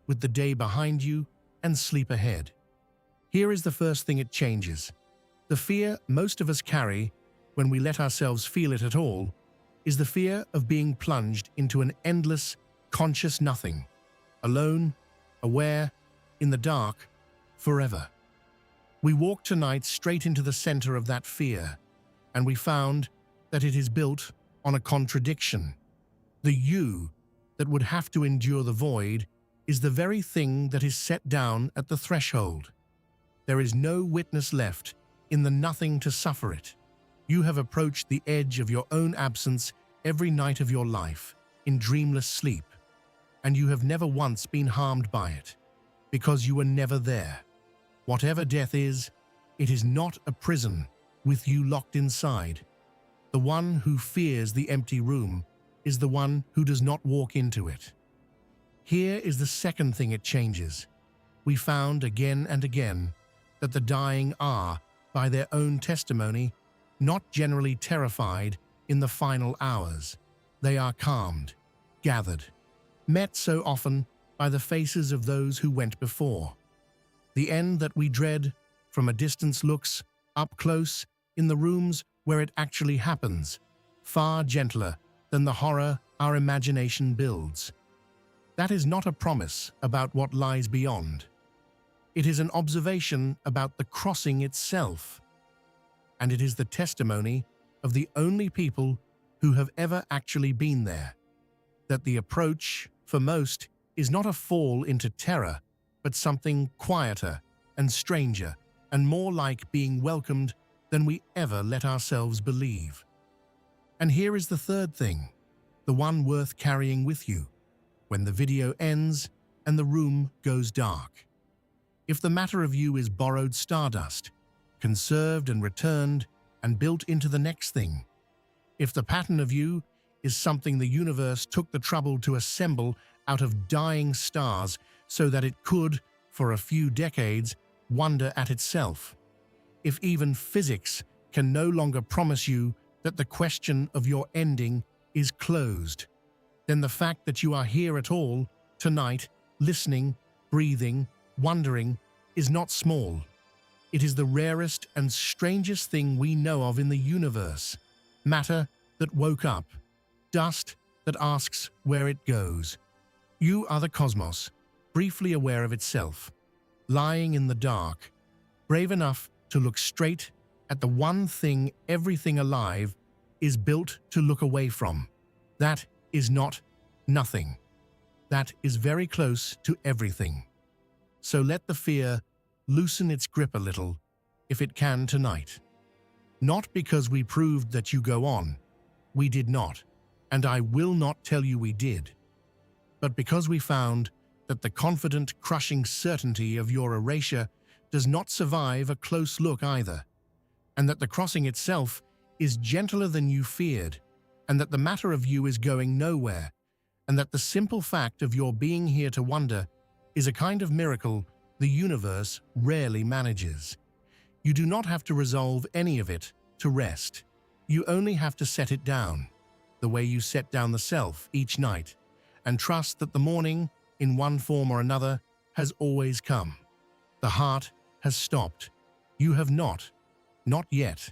with the day behind you and sleep ahead. Here is the first thing it changes. The fear most of us carry, when we let ourselves feel it at all, is the fear of being plunged into an endless, conscious nothing, alone, aware, in the dark, forever. We walked tonight straight into the center of that fear, and we found that it is built on a contradiction. The you that would have to endure the void is the very thing that is set down at the threshold. There is no witness left in the nothing to suffer it. You have approached the edge of your own absence every night of your life, in dreamless sleep, and you have never once been harmed by it, because you were never there. Whatever death is, it is not a prison with you locked inside. The one who fears the empty room is the one who does not walk into it. Here is the second thing it changes. We found again and again that the dying are, by their own testimony, not generally terrified in the final hours. They are calmed, gathered, met so often by the faces of those who went before. The end that we dread from a distance looks, up close, in the rooms where it actually happens, far gentler than the horror our imagination builds. That is not a promise about what lies beyond. It is an observation about the crossing itself. And it is the testimony of the only people who have ever actually been there, that the approach, for most, is not a fall into terror, but something quieter and stranger and more like being welcomed than we ever let ourselves believe. And here is the third thing, the one worth carrying with you, when the video ends and the room goes dark. If the matter of you is borrowed stardust, conserved and returned and built into the next thing, if the pattern of you is something the universe took the trouble to assemble out of dying stars so that it could, for a few decades, wonder at itself, if even physics can no longer promise you that the question of your ending is closed, then the fact that you are here at all, tonight, listening, breathing, wondering, is not small. It is the rarest and strangest thing we know of in the universe. Matter that woke up. Dust that asks where it goes. You are the cosmos, briefly aware of itself, lying in the dark, brave enough to look straight at the one thing everything alive is built to look away from. That is not nothing. That is very close to everything. So let the fear loosen its grip a little, if it can tonight. Not because we proved that you go on. We did not, and I will not tell you we did. But because we found that the confident, crushing certainty of your erasure does not survive a close look either, and that the crossing itself is gentler than you feared, and that the matter of you is going nowhere, and that the simple fact of your being here to wonder is a kind of miracle the universe rarely manages. You do not have to resolve any of it to rest. You only have to set it down, the way you set down the self each night, and trust that the morning, in one form or another, has always come. The heart has stopped. You have not yet.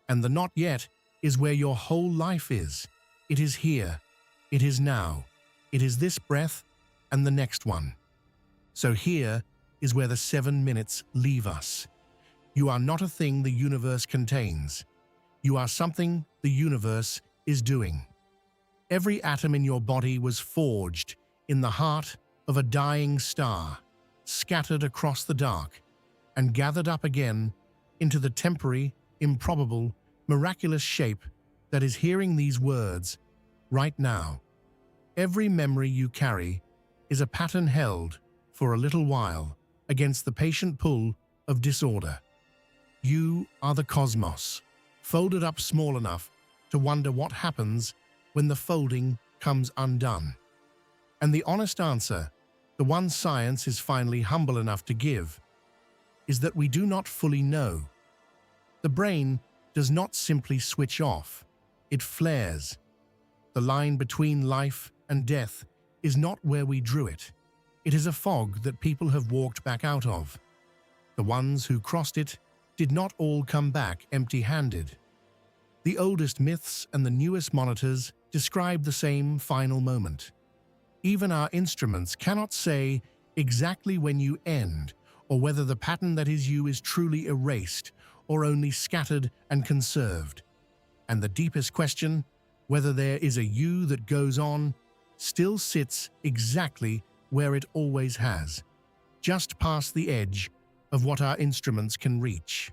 And the not yet is where your whole life is. It is here. It is now. It is this breath and the next one. So here is where the 7 minutes leave us. You are not a thing the universe contains. You are something the universe is doing. Every atom in your body was forged in the heart of a dying star, scattered across the dark, and gathered up again into the temporary, improbable, miraculous shape that is hearing these words right now. Every memory you carry is a pattern held, for a little while, against the patient pull of disorder. You are the cosmos, folded up small enough to wonder what happens when the folding comes undone. And the honest answer, the one science is finally humble enough to give, is that we do not fully know. The brain does not simply switch off, it flares. The line between life and death is not where we drew it. It is a fog that people have walked back out of. The ones who crossed it did not all come back empty-handed. The oldest myths and the newest monitors describe the same final moment. Even our instruments cannot say exactly when you end, or whether the pattern that is you is truly erased or only scattered and conserved. And the deepest question, whether there is a you that goes on, still sits exactly where it always has, just past the edge of what our instruments can reach.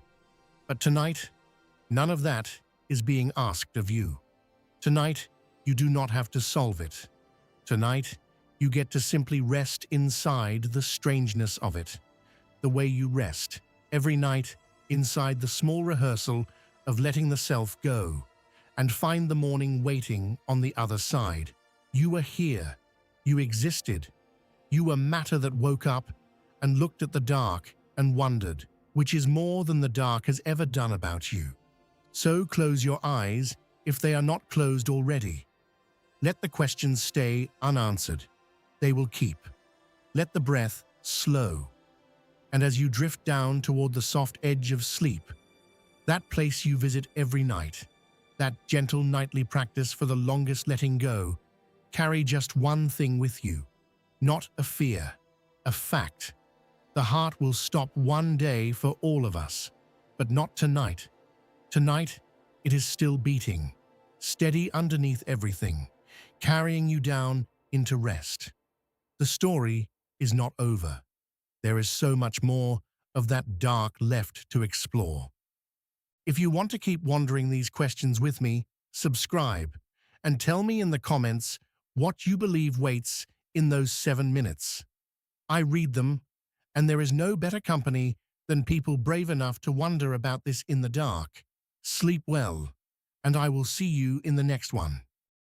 But tonight, none of that is being asked of you. Tonight, you do not have to solve it. Tonight, you get to simply rest inside the strangeness of it, the way you rest every night inside the small rehearsal of letting the self go and find the morning waiting on the other side. You were here. You existed. You were matter that woke up and looked at the dark and wondered, which is more than the dark has ever done about you. So close your eyes if they are not closed already. Let the questions stay unanswered. They will keep. Let the breath slow. And as you drift down toward the soft edge of sleep, that place you visit every night, that gentle nightly practice for the longest letting go, carry just one thing with you, not a fear, a fact. The heart will stop one day for all of us, but not tonight. Tonight, it is still beating, steady underneath everything, carrying you down into rest. The story is not over. There is so much more of that dark left to explore. If you want to keep wondering these questions with me, subscribe and tell me in the comments what you believe waits in those 7 minutes. I read them, and there is no better company than people brave enough to wonder about this in the dark. Sleep well, and I will see you in the next one.